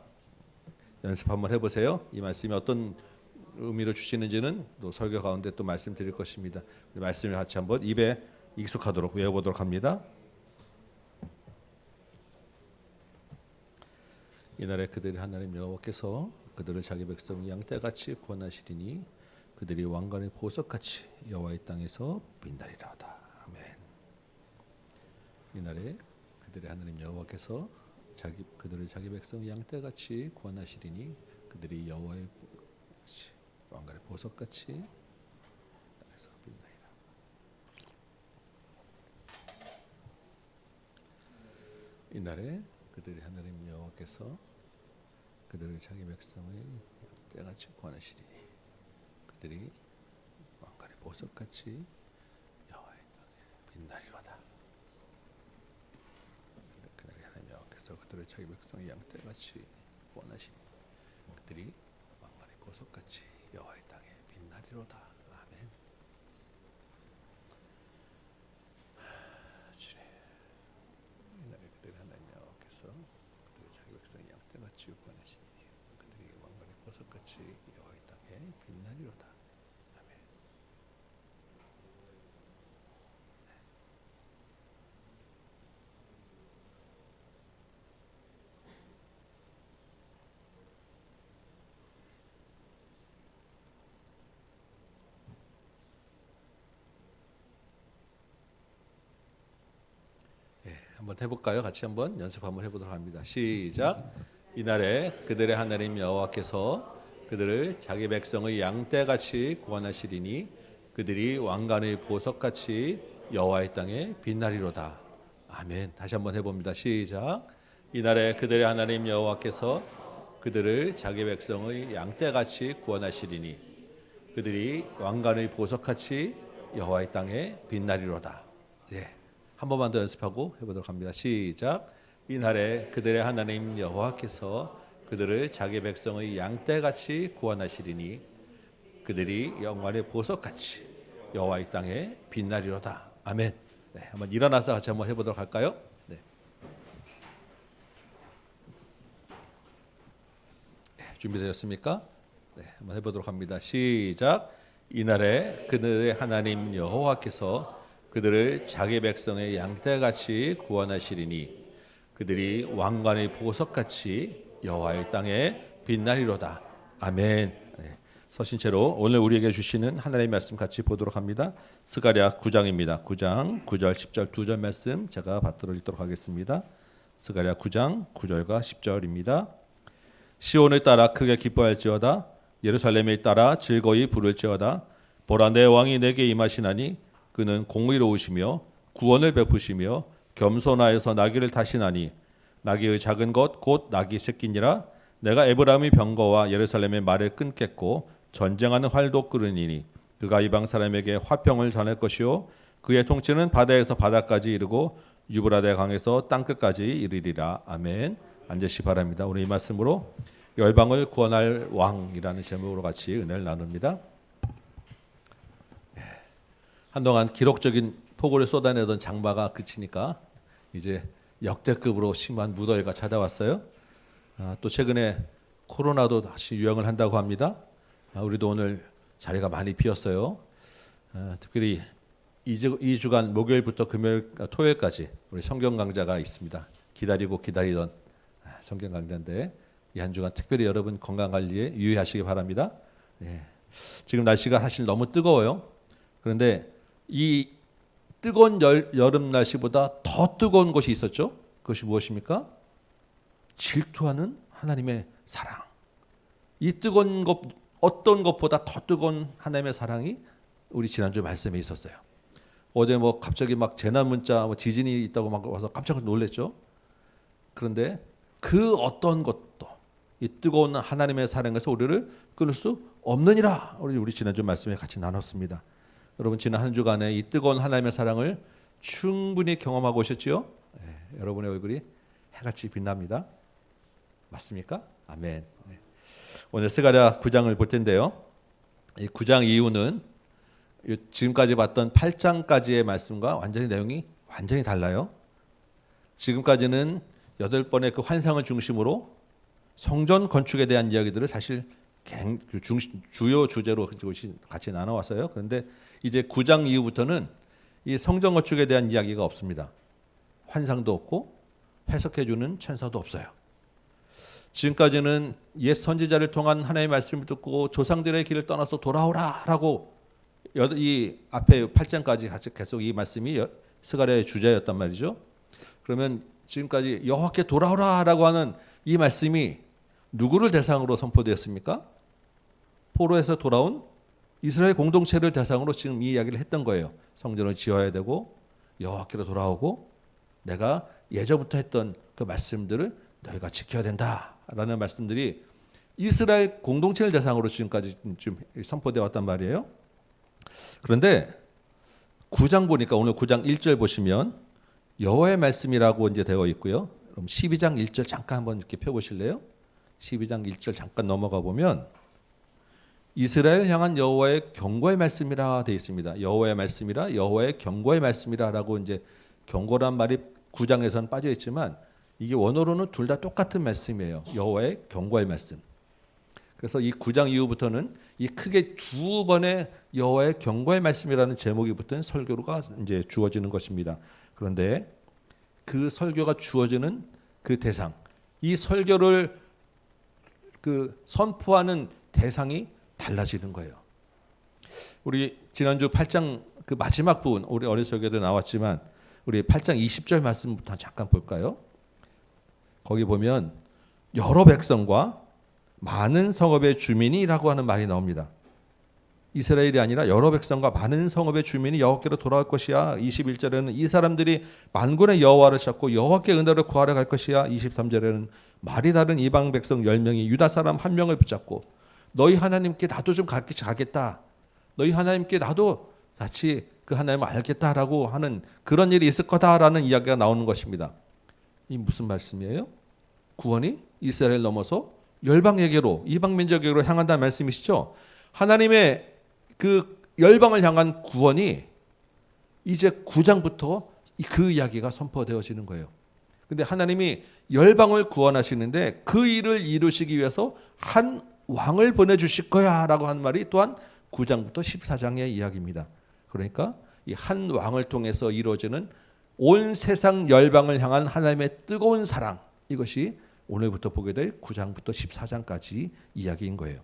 연습 한번 해보세요. 이 말씀이 어떤 의미로 주시는지는 또 설교 가운데 또 말씀드릴 것입니다. 우리 말씀을 같이 한번 입에 익숙하도록 외워보도록 합니다. 이날에 그들의 하나님 여호와께서 그들을 자기 백성 양떼같이 구원하시리니 그들이 왕관의 보석같이 여호와의 땅에서 빛나리로다. 아멘. 이날에 그들의 하나님 여호와께서 그들을 자기 백성 양떼같이 구원하시리니 그들이 여호와의 왕관의 보석같이 땅에서 빛나리라. 이날에 그들의 하나님 여호와께서 그들을 자기 백성의 양떼같이 구원하시리니 그들이 왕관의 보석같이 여호와의 땅에 빛나리로다. 그날에 하나님 여호와께서 그들을 자기 백성의 양떼같이 구원하시니 그들이 왕관의 보석같이 여호와의 땅에 빛나리로다. 아멘. 한번 해볼까요? 같이 한번 연습 한번 해보도록 합니다. 시작. 이날에 그들의 하나님 여호와께서 그들을 자기 백성의 양떼같이 구원하시리니 그들이 왕관의 보석같이 여호와의 땅에 빛나리로다. 아멘. 다시 한번 해봅니다. 시작. 이날에 그들의 하나님 여호와께서 그들을 자기 백성의 양떼같이 구원하시리니 그들이 왕관의 보석같이 여호와의 땅에 빛나리로다. 예. 한 번만 더 연습하고 해보도록 합니다. 시작. 이날에 그들의 하나님 여호와께서 그들을 자기 백성의 양떼같이 구원하시리니 그들이 영광의 보석같이 여호와의 땅에 빛나리로다. 아멘. 네, 한번 일어나서 같이 한번 해보도록 할까요? 네. 네, 준비되셨습니까? 네, 한번 해보도록 합니다. 시작. 이날에 그들의 하나님 여호와께서 그들을 자기 백성의 양떼같이 구원하시리니 그들이 왕관의 보석같이 여호와의 땅에 빛나리로다. 아멘. 네. 서신 채로 오늘 우리에게 주시는 하나님의 말씀 같이 보도록 합니다. 스가랴 9장입니다. 9장 9절 10절 두 절 말씀 제가 받들어 읽도록 하겠습니다. 스가랴 9장 9절과 10절입니다. 시온을 따라 크게 기뻐할지어다. 예루살렘에 따라 즐거이 부를지어다. 보라 내 왕이 내게 임하시나니 그는 공의로우시며 구원을 베푸시며 겸손하여서 나귀를 타시나니 나귀의 작은 것 곧 나귀 새끼니라. 내가 에브라임의 병거와 예루살렘의 말을 끊겠고 전쟁하는 활도 끄르니니 그가 이방 사람에게 화평을 전할 것이요 그의 통치는 바다에서 바다까지 이르고 유브라데 강에서 땅끝까지 이르리라. 아멘. 앉으시 바랍니다. 오늘 이 말씀으로 열방을 구원할 왕이라는 제목으로 같이 은혜를 나눕니다. 한동안 기록적인 폭우를 쏟아내던 장마가 그치니까 이제 역대급으로 심한 무더위가 찾아왔어요. 또 최근에 코로나도 다시 유행을 한다고 합니다. 우리도 오늘 자리가 많이 비었어요. 특별히 2주간 목요일부터 토요일까지 우리 성경 강좌가 있습니다. 기다리던 성경 강좌인데 이 한 주간 특별히 여러분 건강 관리에 유의하시기 바랍니다. 지금 날씨가 사실 너무 뜨거워요. 그런데 이 뜨거운 여름 날씨보다 더 뜨거운 것이 있었죠. 그것이 무엇입니까? 질투하는 하나님의 사랑. 이 뜨거운 것 어떤 것보다 더 뜨거운 하나님의 사랑이 우리 지난주 말씀에 있었어요. 어제 갑자기 재난 문자 지진이 있다고 와서 깜짝 놀랐죠. 그런데 그 어떤 것도 이 뜨거운 하나님의 사랑에서 우리를 끊을 수 없느니라. 우리 지난주 말씀에 같이 나눴습니다. 여러분 지난 한 주간에 이 뜨거운 하나님의 사랑을 충분히 경험하고 오셨지요? 여러분의 얼굴이 해같이 빛납니다. 맞습니까? 아멘. 오늘 스가랴 9장을 볼 텐데요. 이 9장 이후는 지금까지 봤던 8장까지의 말씀과 완전히 내용이 완전히 달라요. 지금까지는 8번의 그 환상을 중심으로 성전 건축에 대한 이야기들을 사실 주요 주제로 같이 나눠왔어요. 그런데 이제 9장 이후부터는 이 성전 건축에 대한 이야기가 없습니다. 환상도 없고 해석해주는 천사도 없어요. 지금까지는 옛 선지자를 통한 하나님의 말씀을 듣고 조상들의 길을 떠나서 돌아오라라고 이 앞에 8장까지 계속 이 말씀이 스가랴의 주제였단 말이죠. 그러면 지금까지 여호와께 돌아오라라고 하는 이 말씀이 누구를 대상으로 선포되었습니까? 포로에서 돌아온 이스라엘 공동체를 대상으로 지금 이 이야기를 했던 거예요. 성전을 지어야 되고 여호와께로 돌아오고 내가 예전부터 했던 그 말씀들을 너희가 지켜야 된다라는 말씀들이 이스라엘 공동체를 대상으로 지금까지 좀 선포되어 왔단 말이에요. 그런데 9장 보니까 오늘 9장 1절 보시면 여호와의 말씀이라고 이제 되어 있고요. 그럼 12장 1절 잠깐 한번 이렇게 펴보실래요? 12장 1절 잠깐 넘어가 보면 이스라엘 향한 여호와의 경고의 말씀이라 되어 있습니다. 여호와의 말씀이라, 여호와의 경고의 말씀이라라고 이제 경고란 말이 9장에서는 빠져 있지만 이게 원어로는 둘 다 똑같은 말씀이에요. 여호와의 경고의 말씀. 그래서 이 9장 이후부터는 이 크게 두 번의 여호와의 경고의 말씀이라는 제목이 붙은 설교가 이제 주어지는 것입니다. 그런데 그 설교가 주어지는 그 대상, 이 설교를 그 선포하는 대상이 달라지는 거예요. 우리 지난주 8장 그 마지막 부분, 우리 어리석에도 나왔지만 우리 8장 20절 말씀부터 잠깐 볼까요? 거기 보면 여러 백성과 많은 성읍의 주민이라고 하는 말이 나옵니다. 이스라엘이 아니라 여러 백성과 많은 성읍의 주민이 여호와께로 돌아올 것이야. 21절에는 이 사람들이 만군의 여호와를 찾고 여호와께 은혜를 구하러 갈 것이야. 23절에는 말이 다른 이방 백성 10명이 유다 사람 1명을 붙잡고 너희 하나님께 나도 좀 가겠다. 너희 하나님께 나도 같이 그 하나님을 알겠다라고 하는 그런 일이 있을 거다라는 이야기가 나오는 것입니다. 이 무슨 말씀이에요? 구원이 이스라엘 넘어서 열방에게로 이방 민족에게로 향한다는 말씀이시죠. 하나님의 그 열방을 향한 구원이 이제 9장부터 그 이야기가 선포되어지는 거예요. 근데 하나님이 열방을 구원하시는데 그 일을 이루시기 위해서 한 왕을 보내주실 거야 라고 한 말이 또한 9장부터 14장의 이야기입니다. 그러니까 이 한 왕을 통해서 이루어지는 온 세상 열방을 향한 하나님의 뜨거운 사랑, 이것이 오늘부터 보게 될 9장부터 14장까지 이야기인 거예요.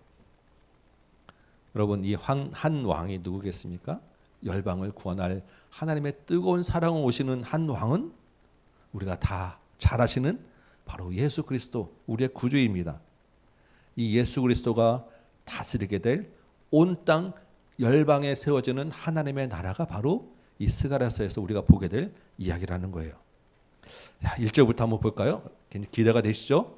여러분, 이 한 왕이 누구겠습니까? 열방을 구원할 하나님의 뜨거운 사랑을 오시는 한 왕은 우리가 다 잘 아시는 바로 예수 그리스도, 우리의 구주입니다. 이 예수 그리스도가 다스리게 될 온 땅 열방에 세워지는 하나님의 나라가 바로 이 스가랴서에서 우리가 보게 될 이야기라는 거예요. 1절부터 한번 볼까요? 기대가 되시죠?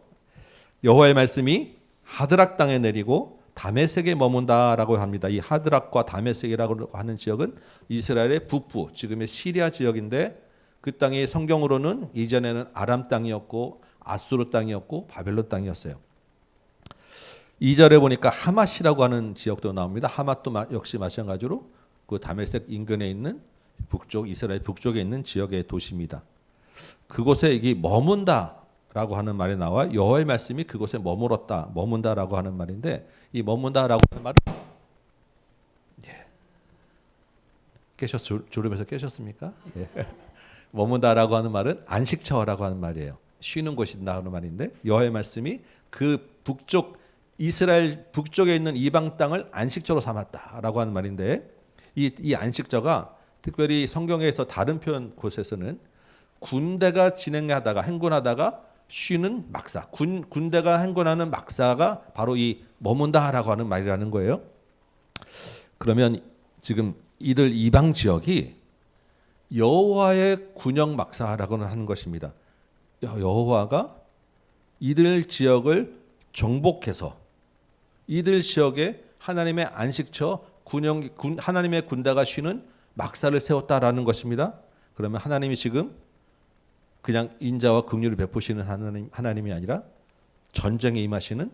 여호와의 말씀이 하드락 땅에 내리고 다메섹에 머문다라고 합니다. 이 하드락과 다메섹이라고 하는 지역은 이스라엘의 북부, 지금의 시리아 지역인데 그 땅이 성경으로는 이전에는 아람 땅이었고 아수르 땅이었고 바벨론 땅이었어요. 2절에 보니까 하맛이라고 하는 지역도 나옵니다. 하맛도 역시 마찬가지로 그 다메섹 인근에 있는 북쪽, 이스라엘 북쪽에 있는 지역의 도시입니다. 그곳에 이게 머문다라고 하는 말이 나와 여호와의 말씀이 그곳에 머문다라고 하는 말인데, 이 머문다라고 하는 말은 졸음에서 깨셨습니까? 머문다라고 하는 말은 안식처라고 하는 말이에요. 쉬는 곳이다 하는 말인데, 여호와의 말씀이 그 북쪽 이스라엘 북쪽에 있는 이방 땅을 안식처로 삼았다라고 하는 말인데, 이 안식처가 특별히 성경에서 다른 표현 곳에서는 군대가 진행하다가 행군하다가 쉬는 막사, 군대가 행군하는 막사가 바로 이 머문다라고 하는 말이라는 거예요. 그러면 지금 이들 이방 지역이 여호와의 군영 막사라고는 하는 것입니다. 여호와가 이들 지역을 정복해서 이들 지역에 하나님의 안식처, 하나님의 군대가 쉬는 막사를 세웠다라는 것입니다. 그러면 하나님이 지금 그냥 인자와 긍휼을 베푸시는 하나님이 아니라 전쟁에 임하시는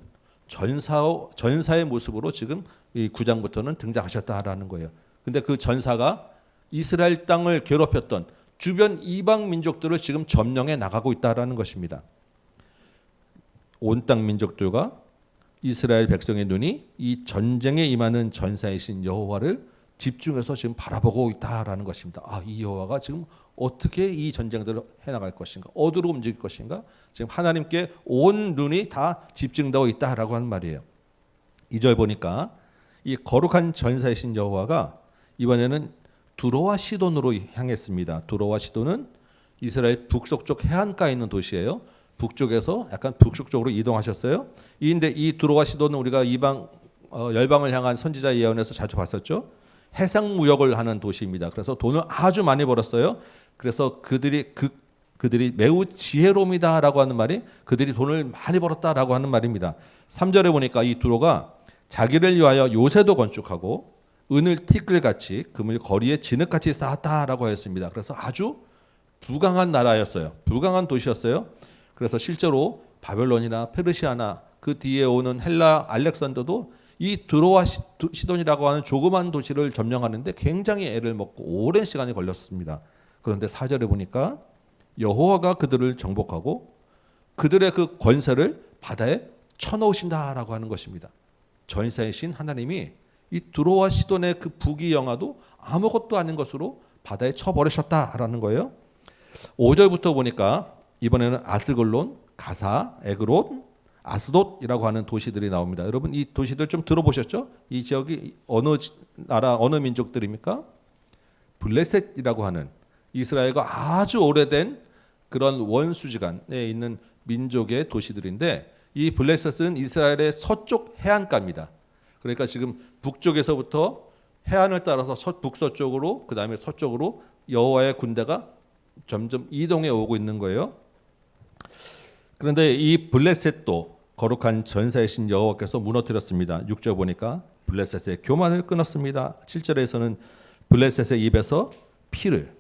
전사의 모습으로 지금 이 9장부터는 등장하셨다라는 거예요. 근데 그 전사가 이스라엘 땅을 괴롭혔던 주변 이방 민족들을 지금 점령해 나가고 있다라는 것입니다. 온 땅 민족들과 이스라엘 백성의 눈이 이 전쟁에 임하는 전사이신 여호와를 집중해서 지금 바라보고 있다라는 것입니다. 이 여호와가 지금 어떻게 이 전쟁들을 해나갈 것인가, 어디로 움직일 것인가, 지금 하나님께 온 눈이 다 집중되고 있다라고 하는 말이에요. 2절 보니까 이 거룩한 전사이신 여호와가 이번에는 두로와 시돈으로 향했습니다. 두로와 시돈은 이스라엘 북서쪽 해안가에 있는 도시예요. 북쪽에서 약간 북쪽으로 이동하셨어요. 근데 이 두로와 시돈은 우리가 이방 열방을 향한 선지자 예언에서 자주 봤었죠. 해상 무역을 하는 도시입니다. 그래서 돈을 아주 많이 벌었어요. 그래서 그들이 매우 지혜로움이다라고 하는 말이 그들이 돈을 많이 벌었다라고 하는 말입니다. 3절에 보니까 이 두로가 자기를 위하여 요새도 건축하고 은을 티끌같이 금을 거리에 진흙같이 쌓았다라고 하였습니다. 그래서 아주 부강한 나라였어요. 부강한 도시였어요. 그래서 실제로 바벨론이나 페르시아나 그 뒤에 오는 헬라 알렉산더도 이 두로와 시돈이라고 하는 조그만 도시를 점령하는데 굉장히 애를 먹고 오랜 시간이 걸렸습니다. 그런데 4절에 보니까 여호와가 그들을 정복하고 그들의 그 권세를 바다에 쳐넣으신다라고 하는 것입니다. 전사이신 하나님이 이 두로와 시돈의 그 부귀영화도 아무것도 아닌 것으로 바다에 쳐버리셨다라는 거예요. 5절부터 보니까 이번에는 아스글론, 가사, 에그론, 아스돗이라고 하는 도시들이 나옵니다. 여러분 이 도시들 좀 들어보셨죠? 이 지역이 어느 나라, 어느 민족들입니까? 블레셋이라고 하는 이스라엘과 아주 오래된 그런 원수지간에 있는 민족의 도시들인데 이 블레셋은 이스라엘의 서쪽 해안가입니다. 그러니까 지금 북쪽에서부터 해안을 따라서 북서쪽으로 그 다음에 서쪽으로 여호와의 군대가 점점 이동해 오고 있는 거예요. 그런데 이 블레셋도 거룩한 전사이신 여호와께서 무너뜨렸습니다. 6절 보니까 블레셋의 교만을 끊었습니다. 7절에서는 블레셋의 입에서 피를,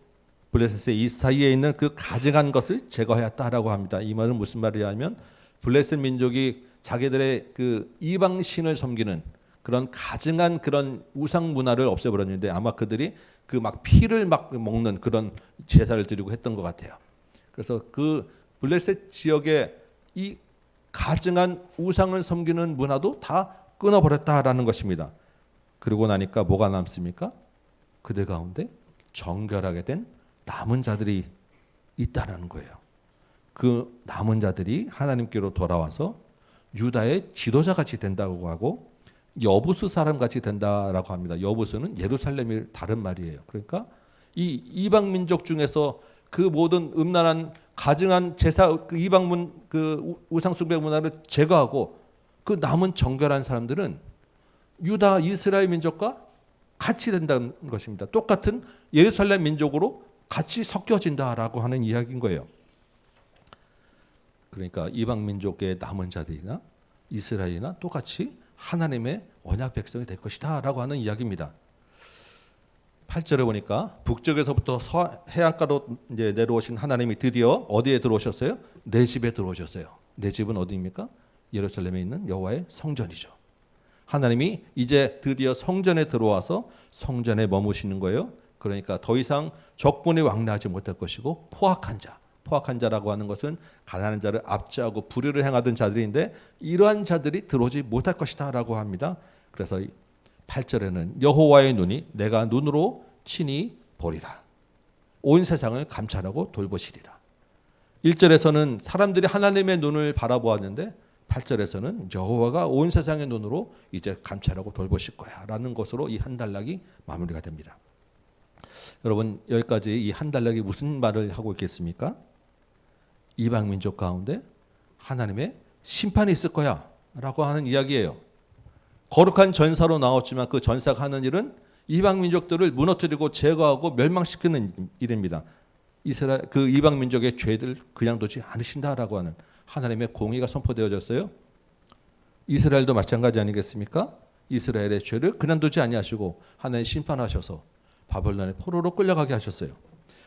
블레셋의 이 사이에 있는 그 가증한 것을 제거하였다라고 합니다. 이 말은 무슨 말이냐면 블레셋 민족이 자기들의 그 이방 신을 섬기는 그런 가증한 그런 우상 문화를 없애버렸는데 아마 그들이 그 막 피를 막 먹는 그런 제사를 드리고 했던 것 같아요. 그래서 그 블레셋 지역의 이 가증한 우상을 섬기는 문화도 다 끊어버렸다라는 것입니다. 그러고 나니까 뭐가 남습니까? 그들 가운데 정결하게 된 남은 자들이 있다는 거예요. 그 남은 자들이 하나님께로 돌아와서 유다의 지도자같이 된다고 하고 여부수 사람같이 된다라고 합니다. 여부수는 예루살렘이 다른 말이에요. 그러니까 이 이방 민족 중에서 그 모든 음란한 가증한 제사 그 이방문 그 우상 숭배 문화를 제거하고 그 남은 정결한 사람들은 유다 이스라엘 민족과 같이 된다는 것입니다. 똑같은 예루살렘 민족으로 같이 섞여진다라고 하는 이야기인 거예요. 그러니까 이방 민족의 남은 자들이나 이스라엘이나 똑같이 하나님의 언약 백성이 될 것이다라고 하는 이야기입니다. 8절에 보니까 북쪽에서부터 해안가로 이제 내려오신 하나님이 드디어 어디에 들어오셨어요? 내 집에 들어오셨어요. 내 집은 어디입니까? 예루살렘에 있는 여호와의 성전이죠. 하나님이 이제 드디어 성전에 들어와서 성전에 머무시는 거예요. 그러니까 더 이상 적군이 왕래하지 못할 것이고 포악한 자라고 하는 것은 가난한 자를 압제하고 불의를 행하던 자들인데 이러한 자들이 들어오지 못할 것이다 라고 합니다. 그래서 8절에는 여호와의 눈이 내가 눈으로 친히 보리라. 온 세상을 감찰하고 돌보시리라. 1절에서는 사람들이 하나님의 눈을 바라보았는데 8절에서는 여호와가 온 세상의 눈으로 이제 감찰하고 돌보실 거야 라는 것으로 이 한 단락이 마무리가 됩니다. 여러분 여기까지 이 한 단락이 무슨 말을 하고 있겠습니까? 이방 민족 가운데 하나님의 심판이 있을 거야 라고 하는 이야기예요. 거룩한 전사로 나왔지만 그 전사가 하는 일은 이방 민족들을 무너뜨리고 제거하고 멸망시키는 일입니다. 이스라엘 그 이방 민족의 죄들 그냥 두지 않으신다라고 하는 하나님의 공의가 선포되어졌어요. 이스라엘도 마찬가지 아니겠습니까? 이스라엘의 죄를 그냥 두지 아니하시고 하나님 심판하셔서 바벨론의 포로로 끌려가게 하셨어요.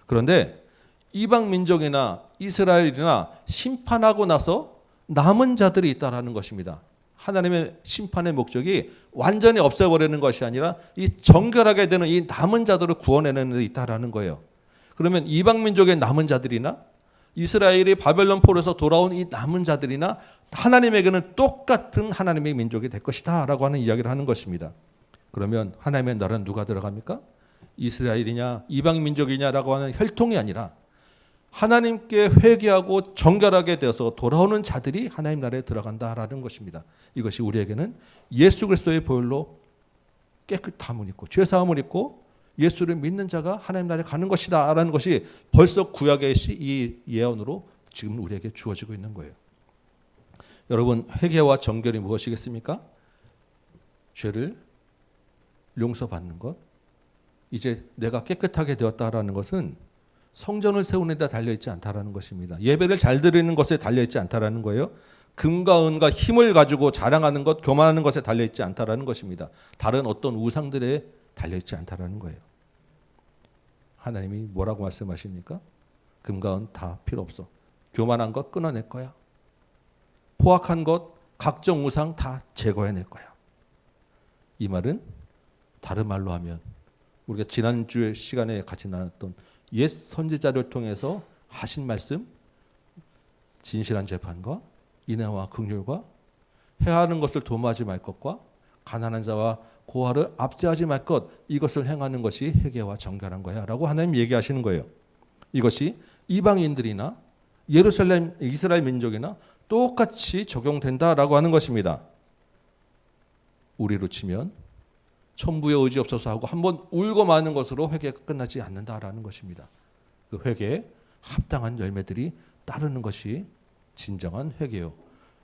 그런데 이방 민족이나 이스라엘이나 심판하고 나서 남은 자들이 있다라는 것입니다. 하나님의 심판의 목적이 완전히 없애버리는 것이 아니라 이 정결하게 되는 이 남은 자들을 구원해내는 데 있다라는 거예요. 그러면 이방 민족의 남은 자들이나 이스라엘이 바벨론 포로에서 돌아온 이 남은 자들이나 하나님에게는 똑같은 하나님의 민족이 될 것이다 라고 하는 이야기를 하는 것입니다. 그러면 하나님의 나라는 누가 들어갑니까? 이스라엘이냐 이방 민족이냐라고 하는 혈통이 아니라 하나님께 회개하고 정결하게 되어서 돌아오는 자들이 하나님 나라에 들어간다라는 것입니다. 이것이 우리에게는 예수 그리스도의 보혈로 깨끗함을 입고 죄사함을 입고 예수를 믿는 자가 하나님 나라에 가는 것이다 라는 것이 벌써 구약의 이 예언으로 지금 우리에게 주어지고 있는 거예요. 여러분 회개와 정결이 무엇이겠습니까? 죄를 용서받는 것. 이제 내가 깨끗하게 되었다라는 것은 성전을 세우는 데 달려있지 않다라는 것입니다. 예배를 잘 드리는 것에 달려있지 않다라는 거예요. 금과 은과 힘을 가지고 자랑하는 것, 교만하는 것에 달려있지 않다라는 것입니다. 다른 어떤 우상들에 달려있지 않다라는 거예요. 하나님이 뭐라고 말씀하십니까? 금과 은 다 필요 없어. 교만한 것 끊어낼 거야. 포악한 것, 각종 우상 다 제거해낼 거야. 이 말은 다른 말로 하면 우리가 지난주에 시간에 같이 나눴던 옛 선지자를 통해서 하신 말씀, 진실한 재판과 인애와 긍휼과 해하는 것을 도모하지 말 것과 가난한 자와 고아를 압제하지 말 것, 이것을 행하는 것이 회개와 정결한 거야 라고 하나님 얘기하시는 거예요. 이것이 이방인들이나 예루살렘 이스라엘 민족이나 똑같이 적용된다라고 하는 것입니다. 우리로 치면 천부의 의지 없어서 하고 한번 울고 마는 것으로 회개가 끝나지 않는다라는 것입니다. 그 회개에 합당한 열매들이 따르는 것이 진정한 회개요.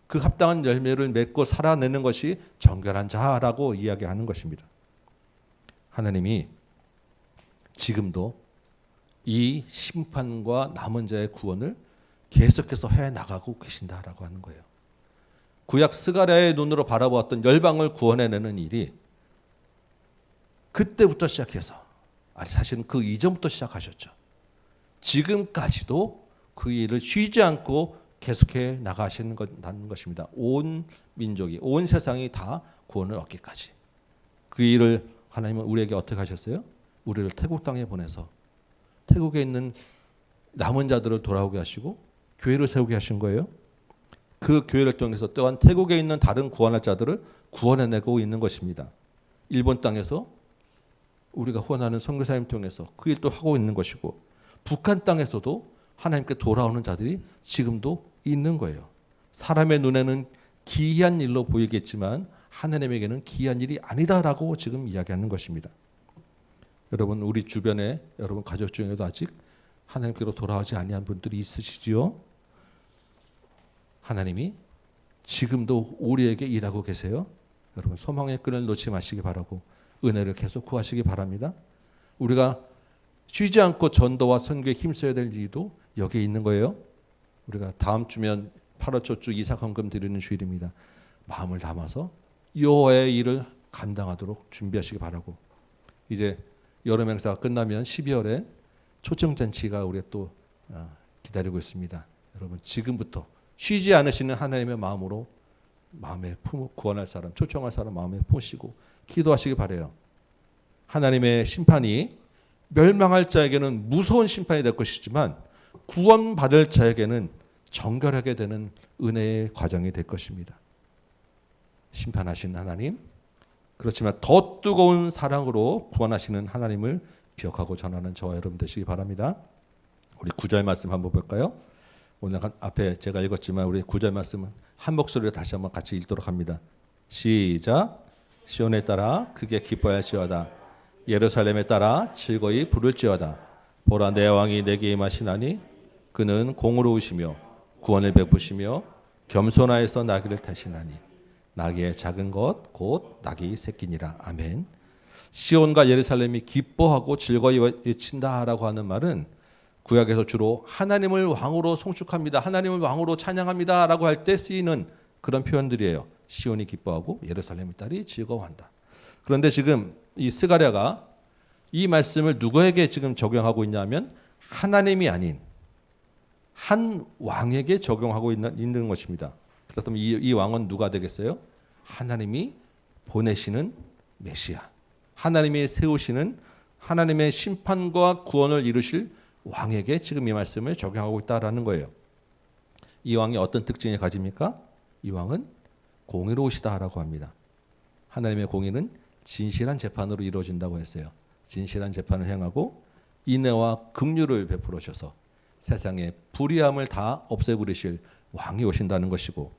그 합당한 열매를 맺고 살아내는 것이 정결한 자라고 이야기하는 것입니다. 하나님이 지금도 이 심판과 남은 자의 구원을 계속해서 해 나가고 계신다라고 하는 거예요. 구약 스가랴의 눈으로 바라보았던 열방을 구원해내는 일이 그때부터 시작해서, 아니 사실은 그 이전부터 시작하셨죠. 지금까지도 그 일을 쉬지 않고 계속해 나가시는 것입니다. 온 민족이, 온 세상이 다 구원을 얻기까지. 그 일을 하나님은 우리에게 어떻게 하셨어요? 우리를 태국 땅에 보내서 태국에 있는 남은 자들을 돌아오게 하시고 교회를 세우게 하신 거예요. 그 교회를 통해서 또한 태국에 있는 다른 구원할 자들을 구원해내고 있는 것입니다. 일본 땅에서 우리가 후원하는 선교사님 통해서 그 일도 하고 있는 것이고, 북한 땅에서도 하나님께 돌아오는 자들이 지금도 있는 거예요. 사람의 눈에는 기이한 일로 보이겠지만 하나님에게는 기이한 일이 아니다라고 지금 이야기하는 것입니다. 여러분, 우리 주변에 여러분 가족 중에도 아직 하나님께로 돌아오지 아니한 분들이 있으시지요? 하나님이 지금도 우리에게 일하고 계세요. 여러분, 소망의 끈을 놓지 마시기 바라고 은혜를 계속 구하시기 바랍니다. 우리가 쉬지 않고 전도와 선교에 힘써야 될 일도 여기에 있는 거예요. 우리가 다음 주면 8월 초주 이삭 헌금 드리는 주일입니다. 마음을 담아서 여호와의 일을 감당하도록 준비하시기 바라고, 이제 여름 행사가 끝나면 12월에 초청잔치가 우리가 또 기다리고 있습니다. 여러분, 지금부터 쉬지 않으시는 하나님의 마음으로 마음에 구원할 사람, 초청할 사람 마음에 품으시고 기도하시기 바라요. 하나님의 심판이 멸망할 자에게는 무서운 심판이 될 것이지만 구원받을 자에게는 정결하게 되는 은혜의 과정이 될 것입니다. 심판하신 하나님, 그렇지만 더 뜨거운 사랑으로 구원하시는 하나님을 기억하고 전하는 저와 여러분 되시기 바랍니다. 우리 9절 말씀 한번 볼까요? 오늘 앞에 제가 읽었지만 우리 9절 말씀은 한 목소리로 다시 한번 같이 읽도록 합니다. 시작. 시온에 따라 크게 기뻐할지어다. 예루살렘에 따라 즐거이 부를지어다. 보라, 내 왕이 내게 임하시나니 그는 공으로 오시며 구원을 베푸시며 겸손하여서 나귀를 타시나니 나귀의 작은 것 곧 나귀 새끼니라. 아멘. 시온과 예루살렘이 기뻐하고 즐거이 외친다라고 하는 말은 구약에서 주로 하나님을 왕으로 송축합니다, 하나님을 왕으로 찬양합니다라고 할 때 쓰이는 그런 표현들이에요. 시온이 기뻐하고 예루살렘의 딸이 즐거워한다. 그런데 지금 이 스가랴가 이 말씀을 누구에게 지금 적용하고 있냐면 하나님이 아닌 한 왕에게 적용하고 있는 것입니다. 그렇다면 이 왕은 누가 되겠어요? 하나님이 보내시는 메시아, 하나님이 세우시는 하나님의 심판과 구원을 이루실 왕에게 지금 이 말씀을 적용하고 있다라는 거예요. 이 왕이 어떤 특징을 가집니까? 이 왕은 공의로우시다라고 합니다. 하나님의 공의는 진실한 재판으로 이루어진다고 했어요. 진실한 재판을 행하고 인애와 긍휼을 베풀으셔서 세상의 불의함을 다 없애버리실 왕이 오신다는 것이고,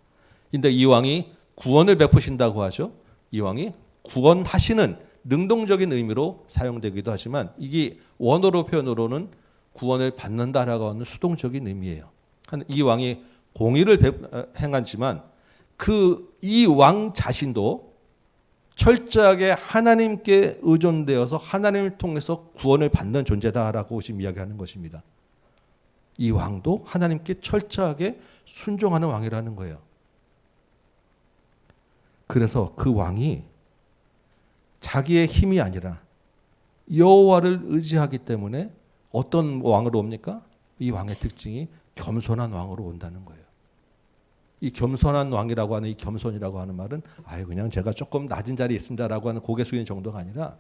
근데 이 왕이 구원을 베푸신다고 하죠. 이 왕이 구원하시는 능동적인 의미로 사용되기도 하지만 이게 원어로 표현으로는 구원을 받는다라고 하는 수동적인 의미예요. 이 왕이 공의를 행하지만 이 왕 자신도 철저하게 하나님께 의존되어서 하나님을 통해서 구원을 받는 존재다라고 지금 이야기하는 것입니다. 이 왕도 하나님께 철저하게 순종하는 왕이라는 거예요. 그래서 그 왕이 자기의 힘이 아니라 여호와를 의지하기 때문에 어떤 왕으로 옵니까? 이 왕의 특징이 겸손한 왕으로 온다는 거예요. 이 겸손한 왕이라고 하는 이 겸손이라고 하는 말은 그냥 제가 조금 낮은 자리에 있습니다라고 하는 고개 숙이는 정도가 아니라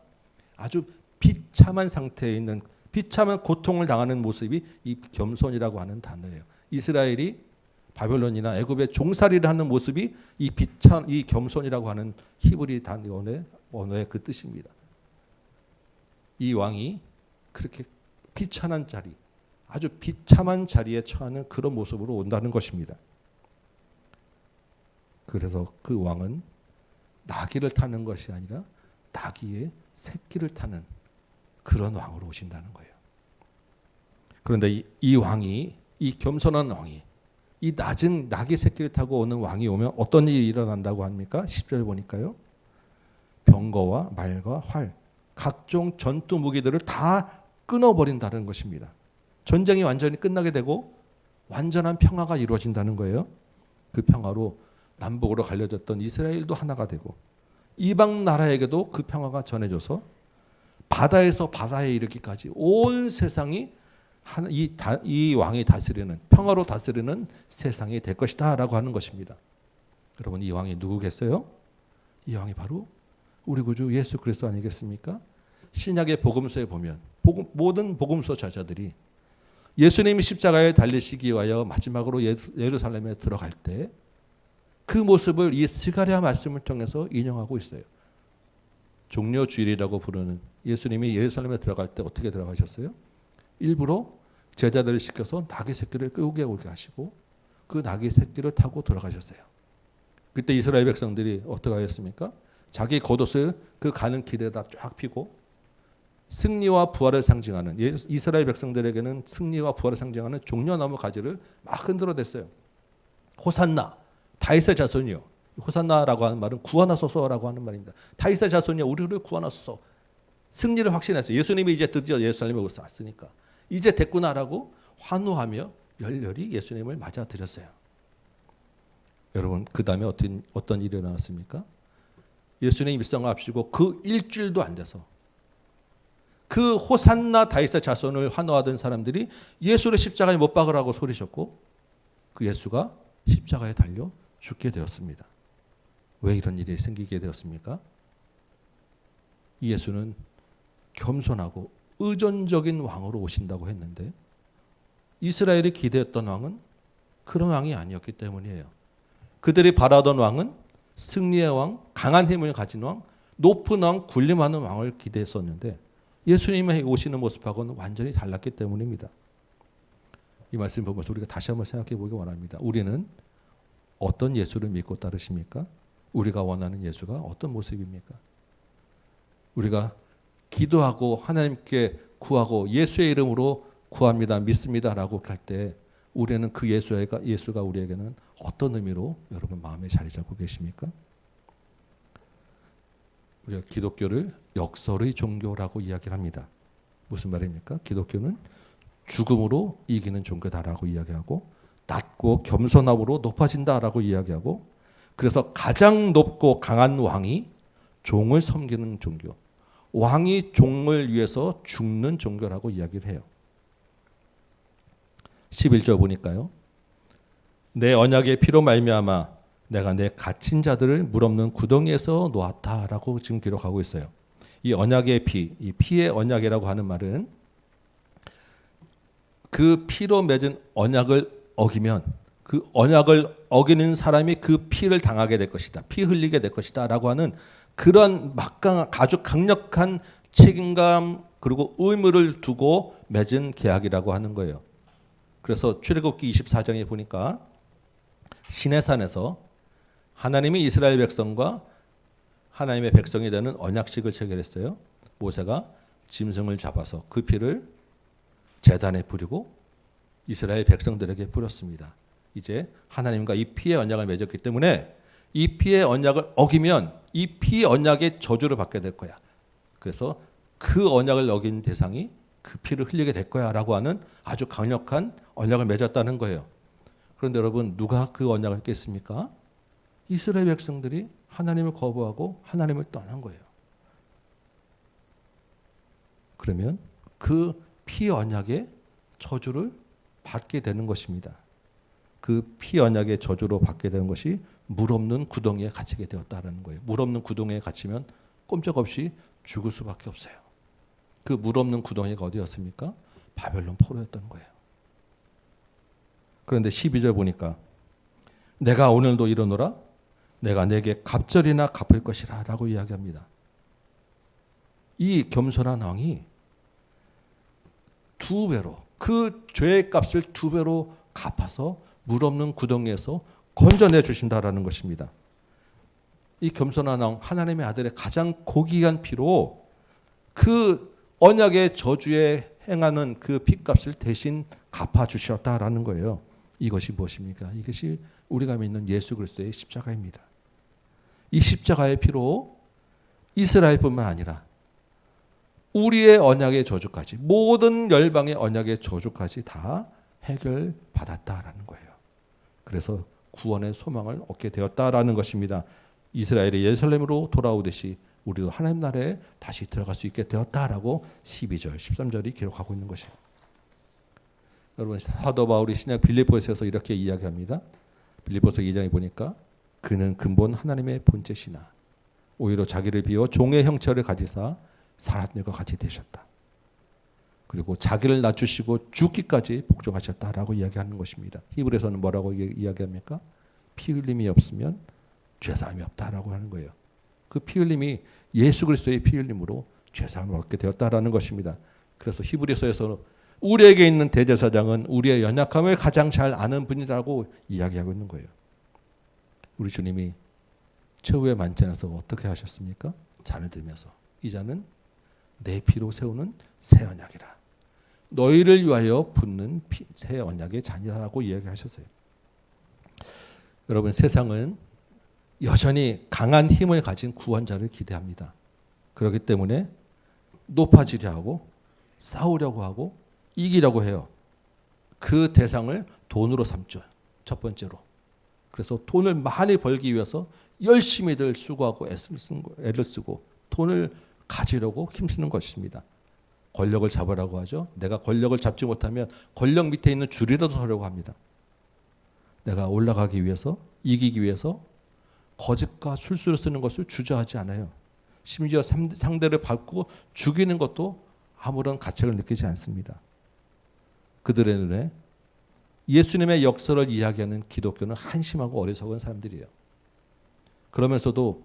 아주 비참한 상태에 있는, 비참한 고통을 당하는 모습이 이 겸손이라고 하는 단어예요. 이스라엘이 바벨론이나 애굽의 종살이를 하는 모습이 이 겸손이라고 하는 히브리 언어의 그 뜻입니다. 이 왕이 그렇게 비참한 자리, 아주 비참한 자리에 처하는 그런 모습으로 온다는 것입니다. 그래서 그 왕은 나귀를 타는 것이 아니라 나귀의 새끼를 타는 그런 왕으로 오신다는 거예요. 그런데 이 왕이, 이 겸손한 왕이, 이 낮은 나귀 새끼를 타고 오는 왕이 오면 어떤 일이 일어난다고 합니까? 10절 보니까요. 병거와 말과 활, 각종 전투 무기들을 다 끊어버린다는 것입니다. 전쟁이 완전히 끝나게 되고 완전한 평화가 이루어진다는 거예요. 그 평화로 남북으로 갈려졌던 이스라엘도 하나가 되고 이방 나라에게도 그 평화가 전해져서 바다에서 바다에 이르기까지 온 세상이 이 왕이 다스리는, 평화로 다스리는 세상이 될 것이다 라고 하는 것입니다. 여러분, 이 왕이 누구겠어요? 이 왕이 바로 우리 구주 예수 그리스도 아니겠습니까? 신약의 복음서에 보면 모든 복음서 저자들이 예수님이 십자가에 달리시기 위하여 마지막으로 예루살렘에 들어갈 때 그 모습을 이 스가랴 말씀을 통해서 인용하고 있어요. 종려 주일이라고 부르는 예수님이 예루살렘에 들어갈 때 어떻게 들어가셨어요? 일부러 제자들을 시켜서 나귀 새끼를 끌고 오게 하시고 그 나귀 새끼를 타고 들어가셨어요. 그때 이스라엘 백성들이 어떻게 하였습니까? 자기 겉옷을 그 가는 길에다 쫙 펴고 승리와 부활을 상징하는, 이스라엘 백성들에게는 승리와 부활을 상징하는 종려나무 가지를 막 흔들어댔어요. 호산나, 다윗의 자손이요. 호산나라고 하는 말은 구원하소서라고 하는 말입니다. 다윗의 자손이요, 우리를 구원하소서. 승리를 확신했어요. 예수님이 이제 드디어 예루살렘에 왔으니까 이제 됐구나라고 환호하며 열렬히 예수님을 맞아들였어요. 여러분, 그 다음에 어떤 일이 일어났습니까? 예수님 입성을 앞두고 그 일주일도 안 돼서 그 호산나 다윗의 자손을 환호하던 사람들이 예수를 십자가에 못 박으라고 소리쳤고 그 예수가 십자가에 달려 죽게 되었습니다. 왜 이런 일이 생기게 되었습니까? 이 예수는 겸손하고 의존적인 왕으로 오신다고 했는데 이스라엘이 기대했던 왕은 그런 왕이 아니었기 때문이에요. 그들이 바라던 왕은 승리의 왕, 강한 힘을 가진 왕, 높은 왕, 군림하는 왕을 기대했었는데 예수님의 오시는 모습하고는 완전히 달랐기 때문입니다. 이 말씀 보면서 우리가 다시 한번 생각해 보기 원합니다. 우리는 어떤 예수를 믿고 따르십니까? 우리가 원하는 예수가 어떤 모습입니까? 우리가 기도하고 하나님께 구하고 예수의 이름으로 구합니다, 믿습니다라고 할 때 우리는 그 예수가 우리에게는 어떤 의미로 여러분 마음에 자리 잡고 계십니까? 우리가 기독교를 역설의 종교라고 이야기를 합니다. 무슨 말입니까? 기독교는 죽음으로 이기는 종교다라고 이야기하고 낮고 겸손함으로 높아진다라고 이야기하고 그래서 가장 높고 강한 왕이 종을 섬기는 종교, 왕이 종을 위해서 죽는 종교라고 이야기를 해요. 11절 보니까요. 내 언약의 피로 말미암아 내가 내 갇힌 자들을 물없는 구덩이에서 놓았다라고 지금 기록하고 있어요. 이 언약의 피, 이 피의 언약이라고 하는 말은 그 피로 맺은 언약을 어기면 그 언약을 어기는 사람이 그 피를 당하게 될 것이다. 피 흘리게 될 것이다 라고 하는 그런 아주 강력한 책임감 그리고 의무를 두고 맺은 계약이라고 하는 거예요. 그래서 출애굽기 24장에 보니까 시내산에서 하나님이 이스라엘 백성과 하나님의 백성이 되는 언약식을 체결했어요. 모세가 짐승을 잡아서 그 피를 제단에 뿌리고 이스라엘 백성들에게 뿌렸습니다. 이제 하나님과 이 피의 언약을 맺었기 때문에 이 피의 언약을 어기면 이 피 언약의 저주를 받게 될 거야. 그래서 그 언약을 어긴 대상이 그 피를 흘리게 될 거야 라고 하는 아주 강력한 언약을 맺었다는 거예요. 그런데 여러분, 누가 그 언약을 깼습니까? 이스라엘 백성들이 하나님을 거부하고 하나님을 떠난 거예요. 그러면 그 피 언약의 저주를 받게 되는 것입니다. 그 피 언약의 저주로 받게 되는 것이 물 없는 구덩이에 갇히게 되었다는 거예요. 물 없는 구덩이에 갇히면 꼼짝없이 죽을 수밖에 없어요. 그 물 없는 구덩이가 어디였습니까? 바벨론 포로였던 거예요. 그런데 12절 보니까 내가 오늘도 이르노라 내가 내게 갑절이나 갚을 것이라 라고 이야기합니다. 이 겸손한 왕이 두 배로 그 죄의 값을 두 배로 갚아서 물 없는 구덩이에서 건져내 주신다라는 것입니다. 이 겸손한 왕 하나님의 아들의 가장 고귀한 피로 그 언약의 저주에 행하는 그 핏값을 대신 갚아주셨다라는 거예요. 이것이 무엇입니까? 이것이 우리가 믿는 예수 그리스도의 십자가입니다. 이 십자가의 피로 이스라엘뿐만 아니라 우리의 언약의 저주까지, 모든 열방의 언약의 저주까지 다 해결받았다라는 거예요. 그래서 구원의 소망을 얻게 되었다라는 것입니다. 이스라엘이 예루살렘으로 돌아오듯이 우리도 하나님 나라에 다시 들어갈 수 있게 되었다라고 12절, 13절이 기록하고 있는 것이에요. 여러분, 사도 바울이 신약 빌립보서에서 이렇게 이야기합니다. 빌립보서 2장에 보니까 그는 근본 하나님의 본체시나 오히려 자기를 비워 종의 형체를 가지사 사람들과 같이 되셨다. 그리고 자기를 낮추시고 죽기까지 복종하셨다라고 이야기하는 것입니다. 히브리서는 뭐라고 이야기합니까? 피 흘림이 없으면 죄사함이 없다라고 하는 거예요. 그 피 흘림이 예수 그리스도의 피 흘림으로 죄사함을 얻게 되었다라는 것입니다. 그래서 히브리서에서 우리에게 있는 대제사장은 우리의 연약함을 가장 잘 아는 분이라고 이야기하고 있는 거예요. 우리 주님이 최후의 만찬에서 어떻게 하셨습니까? 잔을 들면서 이 잔은 내 피로 세우는 새 언약이라. 너희를 위하여 붓는 새 언약의 잔이라고 이야기하셨어요. 여러분, 세상은 여전히 강한 힘을 가진 구원자를 기대합니다. 그렇기 때문에 높아지려 하고 싸우려고 하고 이기려고 해요. 그 대상을 돈으로 삼죠. 첫 번째로. 그래서 돈을 많이 벌기 위해서 열심히들 수고하고 애를 쓰고 돈을 가지려고 힘쓰는 것입니다. 권력을 잡으라고 하죠. 내가 권력을 잡지 못하면 권력 밑에 있는 줄이라도 서려고 합니다. 내가 올라가기 위해서, 이기기 위해서 거짓과 술수를 쓰는 것을 주저하지 않아요. 심지어 상대를 밟고 죽이는 것도 아무런 가책을 느끼지 않습니다. 그들의 눈에 예수님의 역사를 이야기하는 기독교는 한심하고 어리석은 사람들이에요. 그러면서도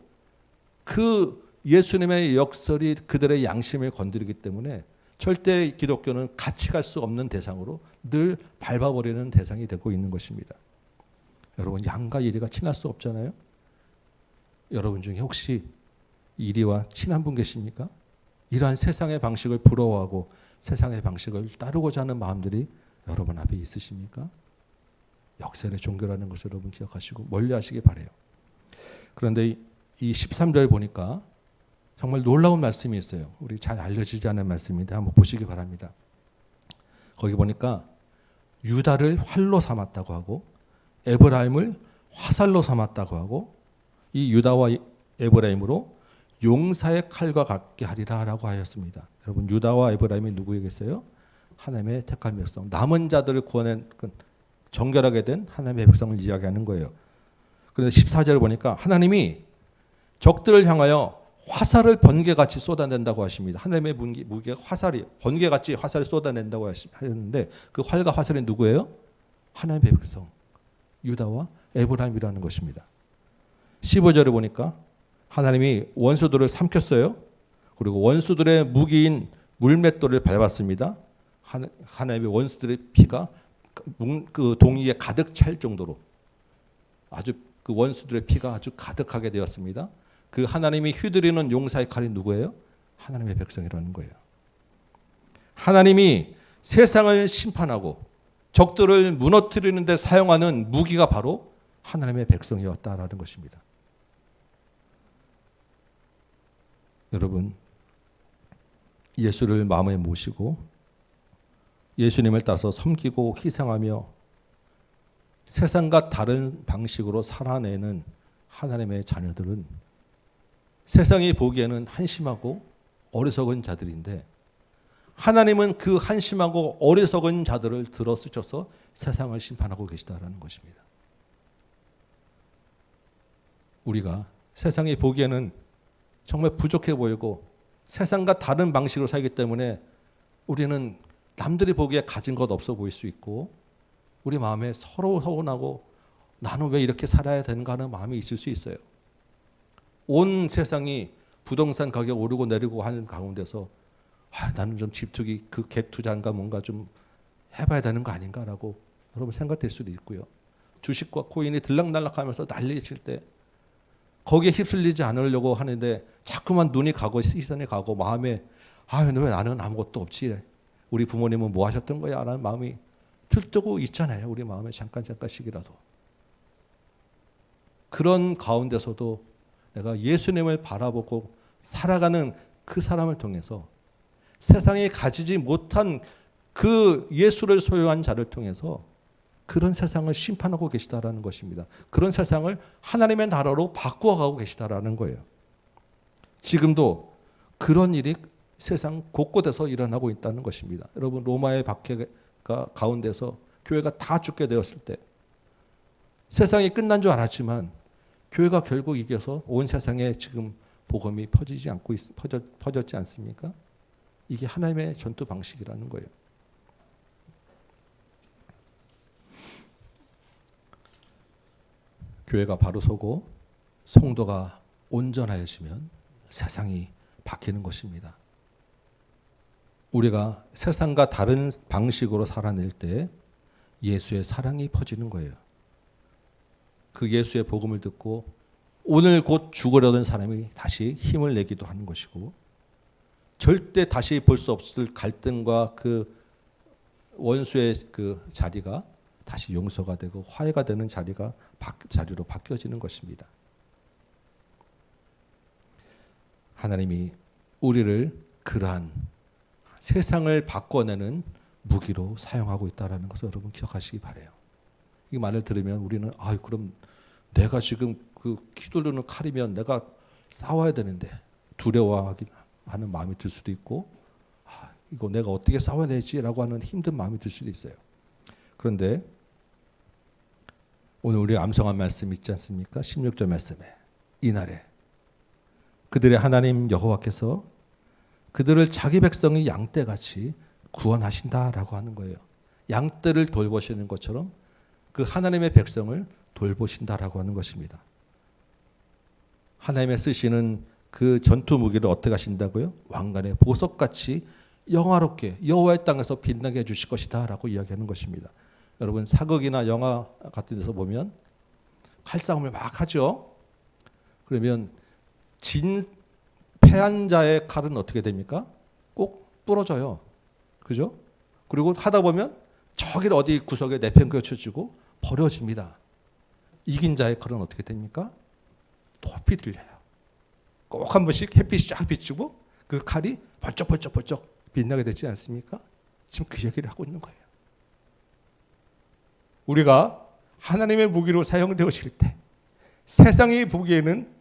그 예수님의 역설이 그들의 양심을 건드리기 때문에 절대 기독교는 같이 갈 수 없는 대상으로 늘 밟아버리는 대상이 되고 있는 것입니다. 여러분, 양과 이리가 친할 수 없잖아요. 여러분 중에 혹시 이리와 친한 분 계십니까? 이러한 세상의 방식을 부러워하고 세상의 방식을 따르고자 하는 마음들이 여러분 앞에 있으십니까? 역설의 종교라는 것을 여러분 기억하시고 멀리하시기 바라요. 그런데 이 13절 보니까 정말 놀라운 말씀이 있어요. 우리 잘 알려지지 않은 말씀인데 한번 보시기 바랍니다. 거기 보니까 유다를 활로 삼았다고 하고 에브라임을 화살로 삼았다고 하고 이 유다와 에브라임으로 용사의 칼과 같게 하리라라고 하였습니다. 여러분, 유다와 에브라임이 누구이겠어요? 하나님의 택한 백성, 남은 자들을 구원해 정결하게 된 하나님의 백성을 이야기하는 거예요. 그런데 14절을 보니까 하나님이 적들을 향하여 화살을 번개같이 쏟아낸다고 하십니다. 하나님의 무기가 화살이 번개같이 화살을 쏟아낸다고 하셨는데 그 활과 화살이 누구예요? 하나님의 백성, 유다와 에브라임이라는 것입니다. 15절에 보니까 하나님이 원수들을 삼켰어요. 그리고 원수들의 무기인 물맷돌을 밟았습니다. 하나님의 원수들의 피가 그 동이에 가득 찰 정도로 아주 그 원수들의 피가 아주 가득하게 되었습니다. 그 하나님이 휘두르는 용사의 칼이 누구예요? 하나님의 백성이라는 거예요. 하나님이 세상을 심판하고 적들을 무너뜨리는 데 사용하는 무기가 바로 하나님의 백성이었다라는 것입니다. 여러분, 예수를 마음에 모시고 예수님을 따라서 섬기고 희생하며 세상과 다른 방식으로 살아내는 하나님의 자녀들은 세상이 보기에는 한심하고 어리석은 자들인데 하나님은 그 한심하고 어리석은 자들을 들어 쓰셔서 세상을 심판하고 계시다라는 것입니다. 우리가 세상이 보기에는 정말 부족해 보이고 세상과 다른 방식으로 살기 때문에 우리는 남들이 보기에 가진 것 없어 보일 수 있고 우리 마음에 서로 서운하고 나는 왜 이렇게 살아야 되는가 하는 마음이 있을 수 있어요. 온 세상이 부동산 가격 오르고 내리고 하는 가운데서 나는 좀 집투기 그 갭 투자인가 뭔가 좀 해봐야 되는 거 아닌가라고 여러분 생각될 수도 있고요. 주식과 코인이 들락날락하면서 난리칠 때 거기에 휩쓸리지 않으려고 하는데 자꾸만 눈이 가고 시선이 가고 마음에 왜 나는 아무것도 없지? 우리 부모님은 뭐 하셨던 거야? 라는 마음이 들뜨고 있잖아요. 우리 마음에 잠깐씩이라도. 그런 가운데서도 내가 예수님을 바라보고 살아가는 그 사람을 통해서 세상에 가지지 못한 그 예수를 소유한 자를 통해서 그런 세상을 심판하고 계시다라는 것입니다. 그런 세상을 하나님의 나라로 바꾸어가고 계시다라는 거예요. 지금도 그런 일이 세상 곳곳에서 일어나고 있다는 것입니다. 여러분, 로마의 박해가 가운데서 교회가 다 죽게 되었을 때 세상이 끝난 줄 알았지만 교회가 결국 이겨서 온 세상에 지금 복음이 퍼졌지 않습니까? 이게 하나님의 전투 방식이라는 거예요. 교회가 바로 서고 성도가 온전하여지면 세상이 바뀌는 것입니다. 우리가 세상과 다른 방식으로 살아낼 때 예수의 사랑이 퍼지는 거예요. 그 예수의 복음을 듣고 오늘 곧 죽으려던 사람이 다시 힘을 내기도 하는 것이고, 절대 다시 볼 수 없을 갈등과 그 원수의 그 자리가 다시 용서가 되고 화해가 되는 자리로 바뀌어지는 것입니다. 하나님이 우리를 그러한 세상을 바꿔내는 무기로 사용하고 있다는 것을 여러분 기억하시기 바라요. 이 말을 들으면 우리는 그럼 내가 지금 그 휘두르는 칼이면 내가 싸워야 되는데 두려워하는 마음이 들 수도 있고, 이거 내가 어떻게 싸워야 되지라고 하는 힘든 마음이 들 수도 있어요. 그런데 오늘 우리 암송한 말씀 있지 않습니까? 16절 말씀에 이날에 그들의 하나님 여호와께서 그들을 자기 백성의 양떼같이 구원하신다라고 하는 거예요. 양떼를 돌보시는 것처럼 그 하나님의 백성을 돌보신다라고 하는 것입니다. 하나님의 쓰시는 그 전투 무기를 어떻게 하신다고요? 왕관의 보석같이 영화롭게 여호와의 땅에서 빛나게 해주실 것이다라고 이야기하는 것입니다. 여러분, 사극이나 영화 같은 데서 보면 칼싸움을 막 하죠. 그러면 패한 자의 칼은 어떻게 됩니까? 꼭 부러져요. 그죠? 그리고 하다 보면 저길 어디 구석에 내팽개쳐지고 버려집니다. 이긴 자의 칼은 어떻게 됩니까? 높이 들려요. 꼭 한 번씩 햇빛이 쫙 비추고 그 칼이 번쩍번쩍 빛나게 되지 않습니까? 지금 그 얘기를 하고 있는 거예요. 우리가 하나님의 무기로 사용되어질 때 세상이 보기에는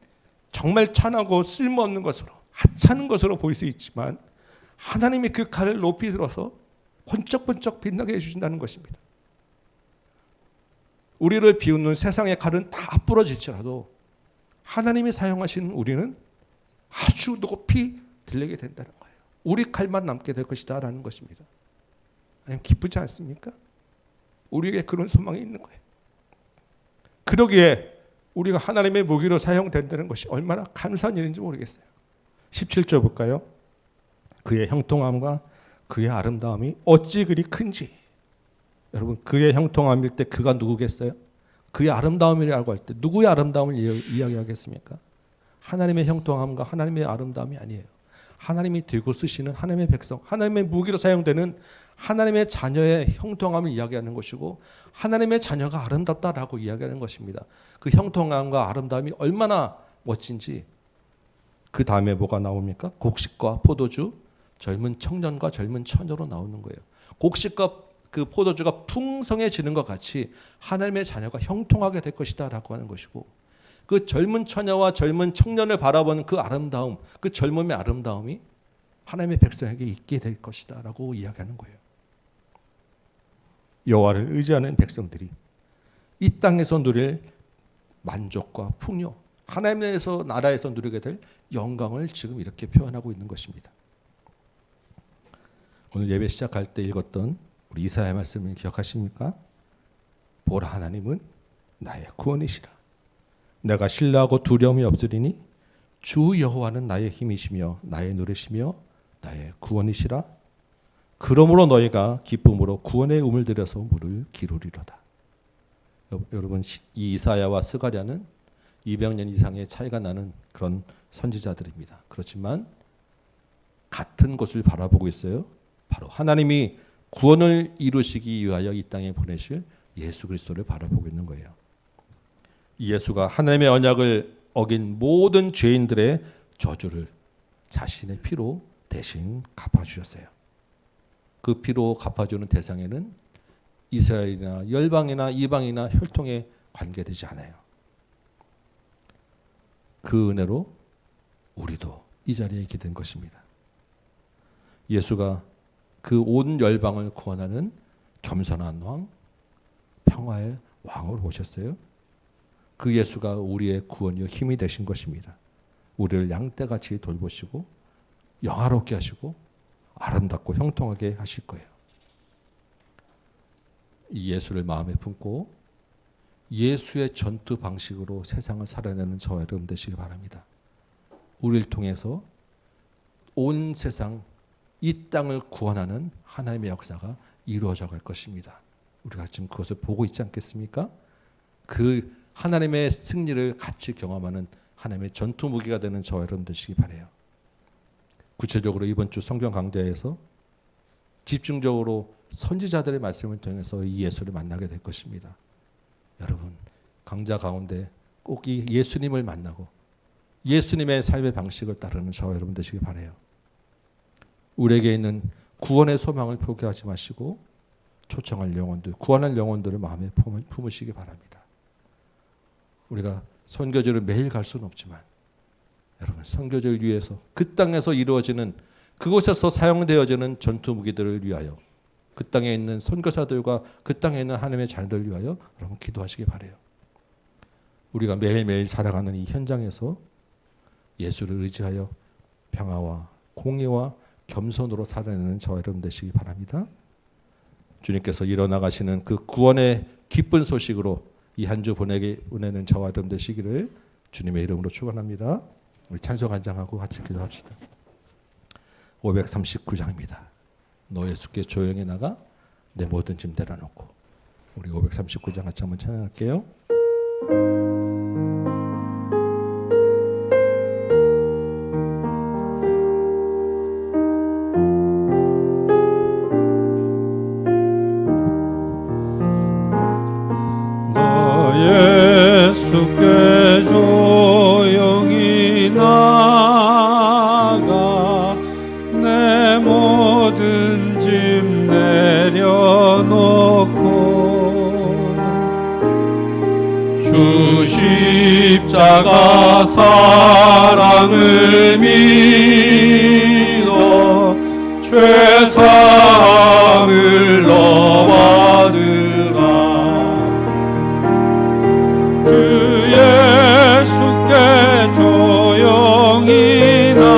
정말 천하고 쓸모없는 것으로, 하찮은 것으로 보일 수 있지만 하나님이 그 칼을 높이 들어서 번쩍번쩍 빛나게 해주신다는 것입니다. 우리를 비웃는 세상의 칼은 다 부러질지라도 하나님이 사용하시는 우리는 아주 높이 들리게 된다는 거예요. 우리 칼만 남게 될 것이다 라는 것입니다. 아니면 기쁘지 않습니까? 우리에게 그런 소망이 있는 거예요. 그러기에 우리가 하나님의 무기로 사용된다는 것이 얼마나 감사한 일인지 모르겠어요. 17절 볼까요? 그의 형통함과 그의 아름다움이 어찌 그리 큰지. 여러분, 그의 형통함일 때 그가 누구겠어요? 그의 아름다움이라고 할 때 누구의 아름다움을 이야기하겠습니까? 하나님의 형통함과 하나님의 아름다움이 아니에요. 하나님이 들고 쓰시는 하나님의 백성, 하나님의 무기로 사용되는 하나님의 자녀의 형통함을 이야기하는 것이고, 하나님의 자녀가 아름답다라고 이야기하는 것입니다. 그 형통함과 아름다움이 얼마나 멋진지. 그 다음에 뭐가 나옵니까? 곡식과 포도주, 젊은 청년과 젊은 처녀로 나오는 거예요. 곡식과 그 포도주가 풍성해지는 것 같이 하나님의 자녀가 형통하게 될 것이다 라고 하는 것이고, 그 젊은 처녀와 젊은 청년을 바라보는 그 아름다움, 그 젊음의 아름다움이 하나님의 백성에게 있게 될 것이다 라고 이야기하는 거예요. 여호와를 의지하는 백성들이 이 땅에서 누릴 만족과 풍요, 하나님에서 나라에서 누리게 될 영광을 지금 이렇게 표현하고 있는 것입니다. 오늘 예배 시작할 때 읽었던 우리 이사야 말씀을 기억하십니까? 보라, 하나님은 나의 구원이시라. 내가 신뢰하고 두려움이 없으리니 주 여호와는 나의 힘이시며 나의 노래시며 나의 구원이시라. 그러므로 너희가 기쁨으로 구원의 음을 들여서 물을 기르리로다. 여러분, 이 이사야와 스가랴는 200년 이상의 차이가 나는 그런 선지자들입니다. 그렇지만 같은 것을 바라보고 있어요. 바로 하나님이 구원을 이루시기 위하여 이 땅에 보내실 예수 그리스도를 바라보고 있는 거예요. 예수가 하나님의 언약을 어긴 모든 죄인들의 저주를 자신의 피로 대신 갚아주셨어요. 그 피로 갚아주는 대상에는 이스라엘이나 열방이나 이방이나 혈통에 관계되지 않아요. 그 은혜로 우리도 이 자리에 있게 된 것입니다. 예수가 그 온 열방을 구원하는 겸손한 왕, 평화의 왕으로 오셨어요. 그 예수가 우리의 구원이요 힘이 되신 것입니다. 우리를 양떼같이 돌보시고 영화롭게 하시고 아름답고 형통하게 하실 거예요. 이 예수를 마음에 품고 예수의 전투 방식으로 세상을 살아내는 저와 여러분 되시기 바랍니다. 우리를 통해서 온 세상 이 땅을 구원하는 하나님의 역사가 이루어져 갈 것입니다. 우리가 지금 그것을 보고 있지 않겠습니까? 그 하나님의 승리를 같이 경험하는 하나님의 전투 무기가 되는 저와 여러분 되시기 바라요. 구체적으로 이번 주 성경 강좌에서 집중적으로 선지자들의 말씀을 통해서 이 예수를 만나게 될 것입니다. 여러분 강좌 가운데 꼭 이 예수님을 만나고 예수님의 삶의 방식을 따르는 저와 여러분 되시기 바라요. 우리에게 있는 구원의 소망을 포기하지 마시고 초청할 영혼들, 구원할 영혼들을 마음에 품으시기 바랍니다. 우리가 선교지를 매일 갈 수는 없지만 여러분 선교지를 위해서 그 땅에서 이루어지는 그곳에서 사용되어지는 전투 무기들을 위하여 그 땅에 있는 선교사들과 그 땅에 있는 하나님의 자녀들을 위하여 여러분 기도하시기 바라요. 우리가 매일매일 살아가는 이 현장에서 예수를 의지하여 평화와 공의와 겸손으로 살아내는 저와 여러분 되시기 바랍니다. 주님께서 일어나가시는 그 구원의 기쁜 소식으로 이 한 주 보내는 저와 여러분 되시기를 주님의 이름으로 축원합니다. 우리 찬송 한 장하고 같이 기도합시다. 539장입니다. 너 예수께 조용히 나가 내 모든 짐 내려놓고. 우리 539장 같이 한번 찬양할게요. 예수께 조용히 나가 내 모든 짐 내려놓고 주 십자가 사랑을 믿어 죄사함을 너 받으라. 주 예수께 조용히 나가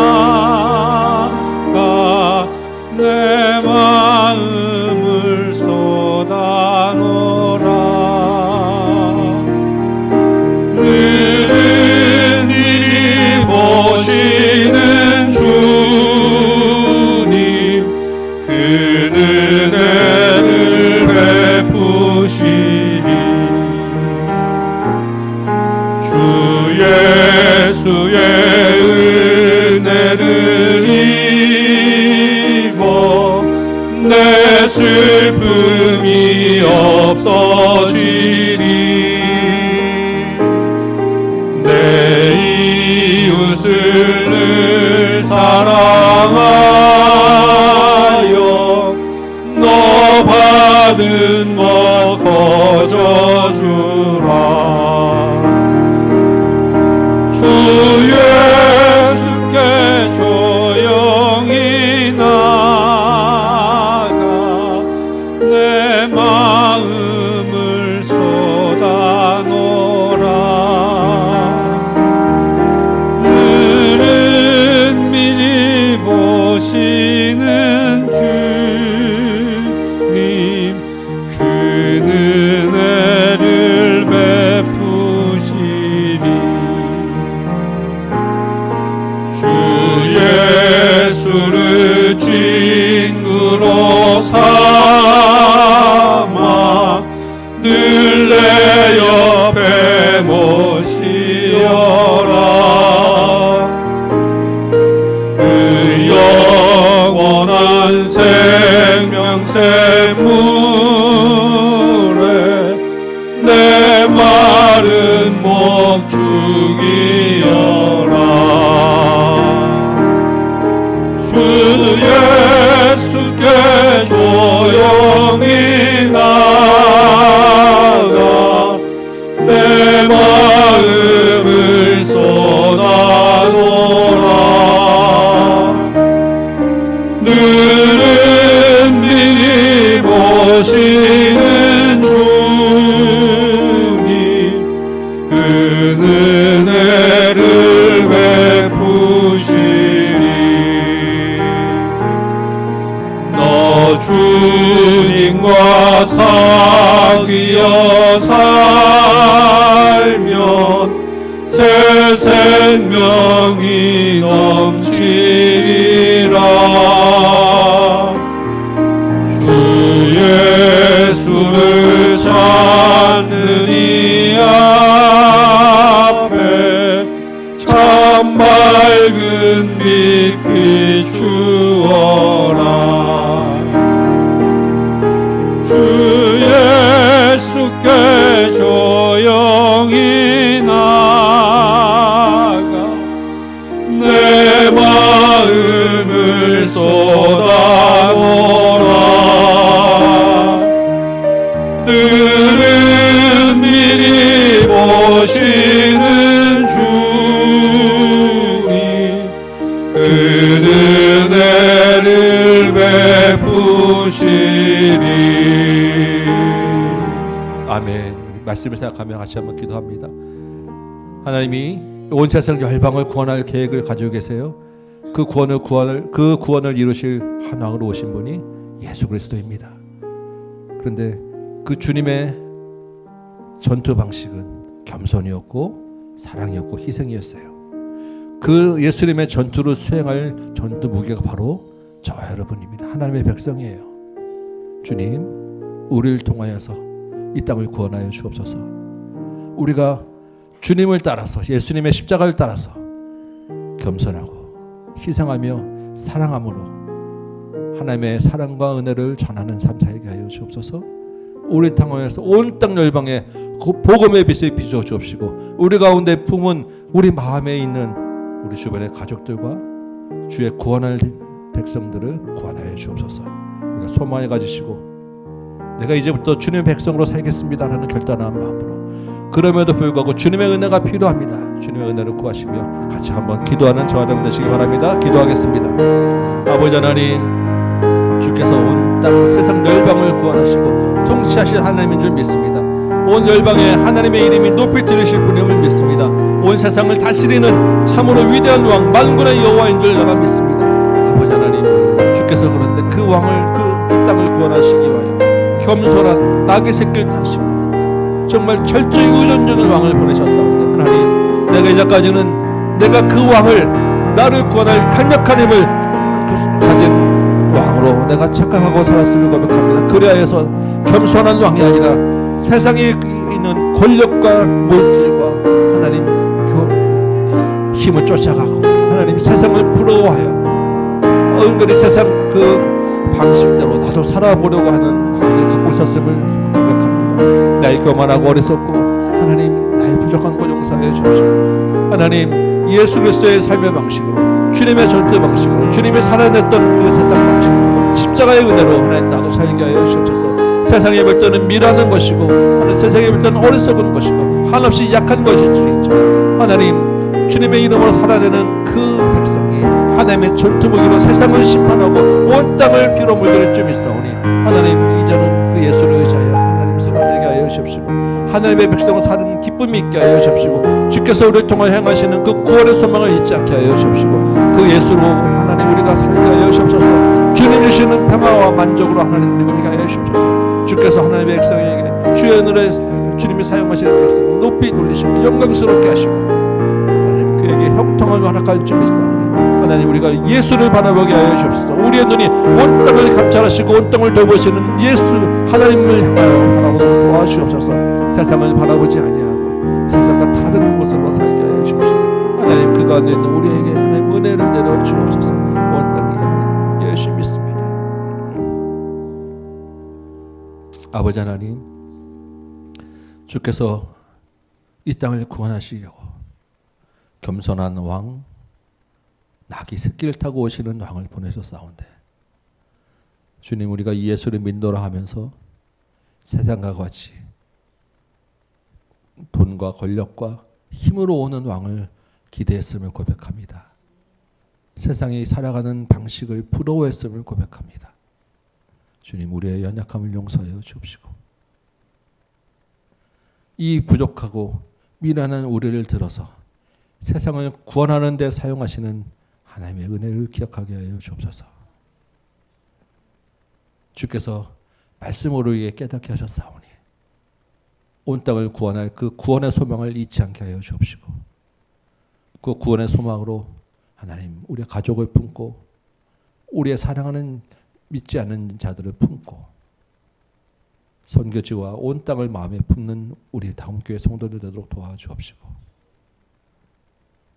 내 마음을 쏟아놓으라. 늘은 이리 보시는 주님 그 은혜를 베푸시리. 예수의 은혜를 입어 내 슬픔이 없어지리. 내 이웃을 늘 사랑하여 너 받은 것 거저주라. 주 예수께 조용히 나가 내 마음을 쏟아놓으라. 늘은 미리 보시는 주님 그 은혜를 베푸시리. 주 예수를 친구로 삼아 늘 내 옆에 모시어라. 그 살면 새 생명이 넘치리라. 주 예수를 찾는 이 앞에 참 밝은 빛 비추어라. 주 예수께 조용히 나가 내 마음을 쏟아놓으라. 늘은 미리 보시는 주님 그 은혜를 베푸시리. 아멘. 말씀을 생각하며 같이 한번 기도합니다. 하나님이 온 세상 열방을 구원할 계획을 가지고 계세요. 그 구원을 이루실 한 왕으로 오신 분이 예수 그리스도입니다. 그런데 그 주님의 전투 방식은 겸손이었고 사랑이었고 희생이었어요. 그 예수님의 전투를 수행할 전투 무게가 바로 저와 여러분입니다. 하나님의 백성이에요. 주님, 우리를 통하여서 이 땅을 구원하여 주옵소서. 우리가 주님을 따라서 예수님의 십자가를 따라서 겸손하고 희생하며 사랑함으로 하나님의 사랑과 은혜를 전하는 삶 살게 하여 주옵소서. 우리 땅에서 온 땅 열방에 복음의 빛을 비춰 주옵시고 우리 가운데 품은 우리 마음에 있는 우리 주변의 가족들과 주의 구원할 백성들을 구원하여 주옵소서. 우리가 소망을 가지시고 내가 이제부터 주님의 백성으로 살겠습니다라는 결단한 마음으로 그럼에도 불구하고 주님의 은혜가 필요합니다. 주님의 은혜를 구하시며 같이 한번 기도하는 저와 여러분 되시기 바랍니다. 기도하겠습니다. 아버지 하나님, 주께서 온 땅 세상 열방을 구원하시고 통치하실 하나님인 줄 믿습니다. 온 열방에 하나님의 이름이 높이 들으실 분임을 믿습니다. 온 세상을 다스리는 참으로 위대한 왕 만군의 여호와인 줄 내가 믿습니다. 아버지 하나님, 주께서 그런데 그 왕을 이 땅을 구원하시기 위하여 겸손한 낙의 새끼를 타시고 정말 철저히 의존적인 왕을 보내셨사옵니다. 하나님, 내가 이제까지는 내가 그 왕을 나를 구원할 강력한 힘을 가진 왕으로 내가 착각하고 살았음을 고백합니다. 그리하여서 겸손한 왕이 아니라 세상에 있는 권력과 물질과 하나님 힘을 쫓아가고 하나님 세상을 부러워하여 은근히 세상 그 방식대로 나도 살아보려고 하는 마음을 갖고 있었음을 고백합니다. 나의 교만하고 어리석고 하나님 나의 부족한 것 용서해 주옵시고 하나님 예수 그리스도의 삶의 방식으로 주님의 전투 방식으로 주님이 살아냈던 그 세상 방식으로 십자가의 은혜로 하나님 나도 살게 하여 주옵소서. 세상에 볼 때는 미라는 것이고 하나님 세상에 볼 때는 어리석은 것이고 한없이 약한 것일 수 있지만 하나님 주님의 이름으로 살아내는 그 백성이 하나님의 전투 무기로 세상을 심판하고 온 땅을 피로 물들일 줄 믿사오니 하나님 이제는 그 예수를 의지하여 하나님 살아내게 하여 주옵시고 하나님의 백성을 사는 기쁨이 있게 하여 주옵시고 주께서 우리를 통해 행하시는 그 구원의 소망을 잊지 않게 하여 주옵시고 그 예수로 하나님 우리가 살게 하여 주옵소서. 주님 주시는 평화와 만족으로 하나님 누리게 하여 주옵소서. 주께서 하나님의 백성에게 주의 은혜를 주님이 사용하시는 백성을 높이 돌리시고 영광스럽게 하시고 하나님 그에게 형통을 허락할 줄 믿사오니 하나님 우리가 예수를 바라보게 하여 주옵소서. 우리의 눈이 온 땅을 감찰하시고 온 땅을 돌보시는 예수 하나님을 향하여 바라보도록 도와주옵소서. 세상을 바라보지 아니하고 세상과 다른 곳으로 살게 하여 주옵소서. 하나님 그 가운데 있는 우리에게 하나님 은혜를 내려 주옵소서. 온 땅에 하나님 열심히 믿습니다. 아버지 하나님, 주께서 이 땅을 구원하시려고 겸손한 왕 낙이 새끼를 타고 오시는 왕을 보내셨사온데 주님 우리가 이 예수를 믿노라 하면서 세상과 같이 돈과 권력과 힘으로 오는 왕을 기대했음을 고백합니다. 세상이 살아가는 방식을 부러워했음을 고백합니다. 주님 우리의 연약함을 용서하여 주옵시고 이 부족하고 미련한 우리를 들어서 세상을 구원하는 데 사용하시는 하나님의 은혜를 기억하게 하여 주옵소서. 주께서 말씀으로 위해 깨닫게 하셨사오니 온 땅을 구원할 그 구원의 소망을 잊지 않게 하여 주옵시고, 그 구원의 소망으로 하나님 우리의 가족을 품고 우리의 사랑하는 믿지 않는 자들을 품고 선교지와 온 땅을 마음에 품는 우리 다음교회 성도들 되도록 도와주옵시고,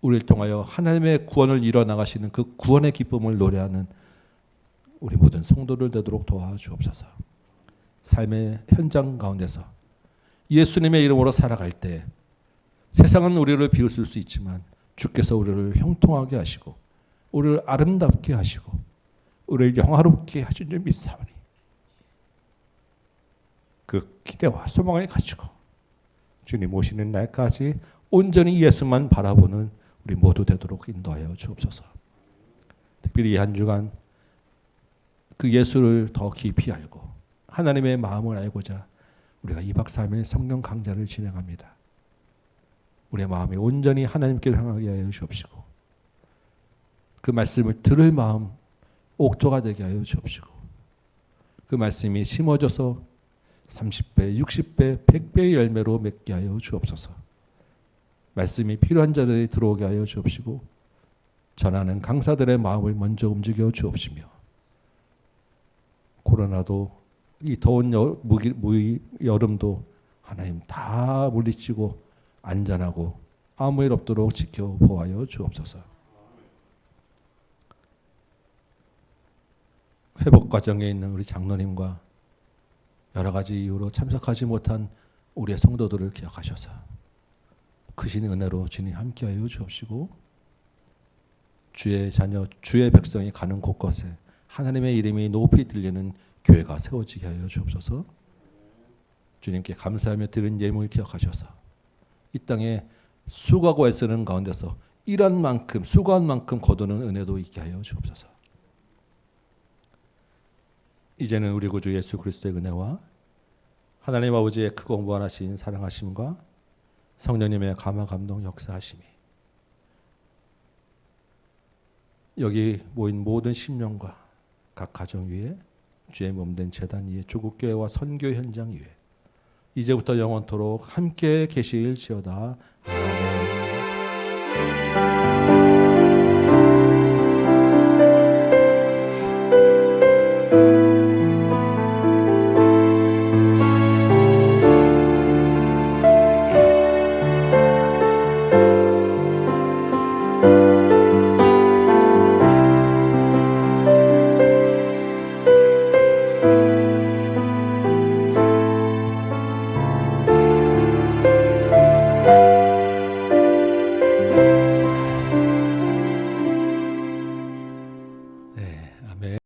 우리를 통하여 하나님의 구원을 이뤄나가시는 그 구원의 기쁨을 노래하는 우리 모든 성도들 되도록 도와주옵소서. 삶의 현장 가운데서 예수님의 이름으로 살아갈 때 세상은 우리를 비웃을 수 있지만 주께서 우리를 형통하게 하시고 우리를 아름답게 하시고 우리를 영화롭게 하신 줄 믿사오니 그 기대와 소망을 가지고 주님 오시는 날까지 온전히 예수만 바라보는 우리 모두 되도록 인도하여 주옵소서. 특별히 이 한 주간 그 예수를 더 깊이 알고 하나님의 마음을 알고자 우리가 2박 3일 성령 강좌를 진행합니다. 우리의 마음이 온전히 하나님께로 향하게 하여 주옵시고 그 말씀을 들을 마음 옥토가 되게 하여 주옵시고 그 말씀이 심어져서 30배, 60배, 100배의 열매로 맺게 하여 주옵소서. 말씀이 필요한 자들이 들어오게 하여 주옵시고 전하는 강사들의 마음을 먼저 움직여 주옵시며 코로나도 이 더운 여름도 하나님 다 물리치고 안전하고 아무 일 없도록 지켜보아여 주옵소서. 회복 과정에 있는 우리 장로님과 여러 가지 이유로 참석하지 못한 우리의 성도들을 기억하셔서 크신 은혜로 주님 함께하여 주옵시고 주의 자녀, 주의 백성이 가는 곳곳에 하나님의 이름이 높이 들리는 교회가 세워지게 하여 주옵소서. 주님께 감사하며 드린 예물 기억하셔서 이 땅에 수고하고 애쓰는 가운데서 일한 만큼 수고한 만큼 거두는 은혜도 있게 하여 주옵소서. 이제는 우리 구주 예수 그리스도의 은혜와 하나님 아버지의 크고 무한하신 사랑하심과 성령님의 감화 감동 역사하심이 여기 모인 모든 심령과 각 가정 위에 주의 몸된 제단 위에 조국교회와 선교 현장 위에 이제부터 영원토록 함께 계실지어다.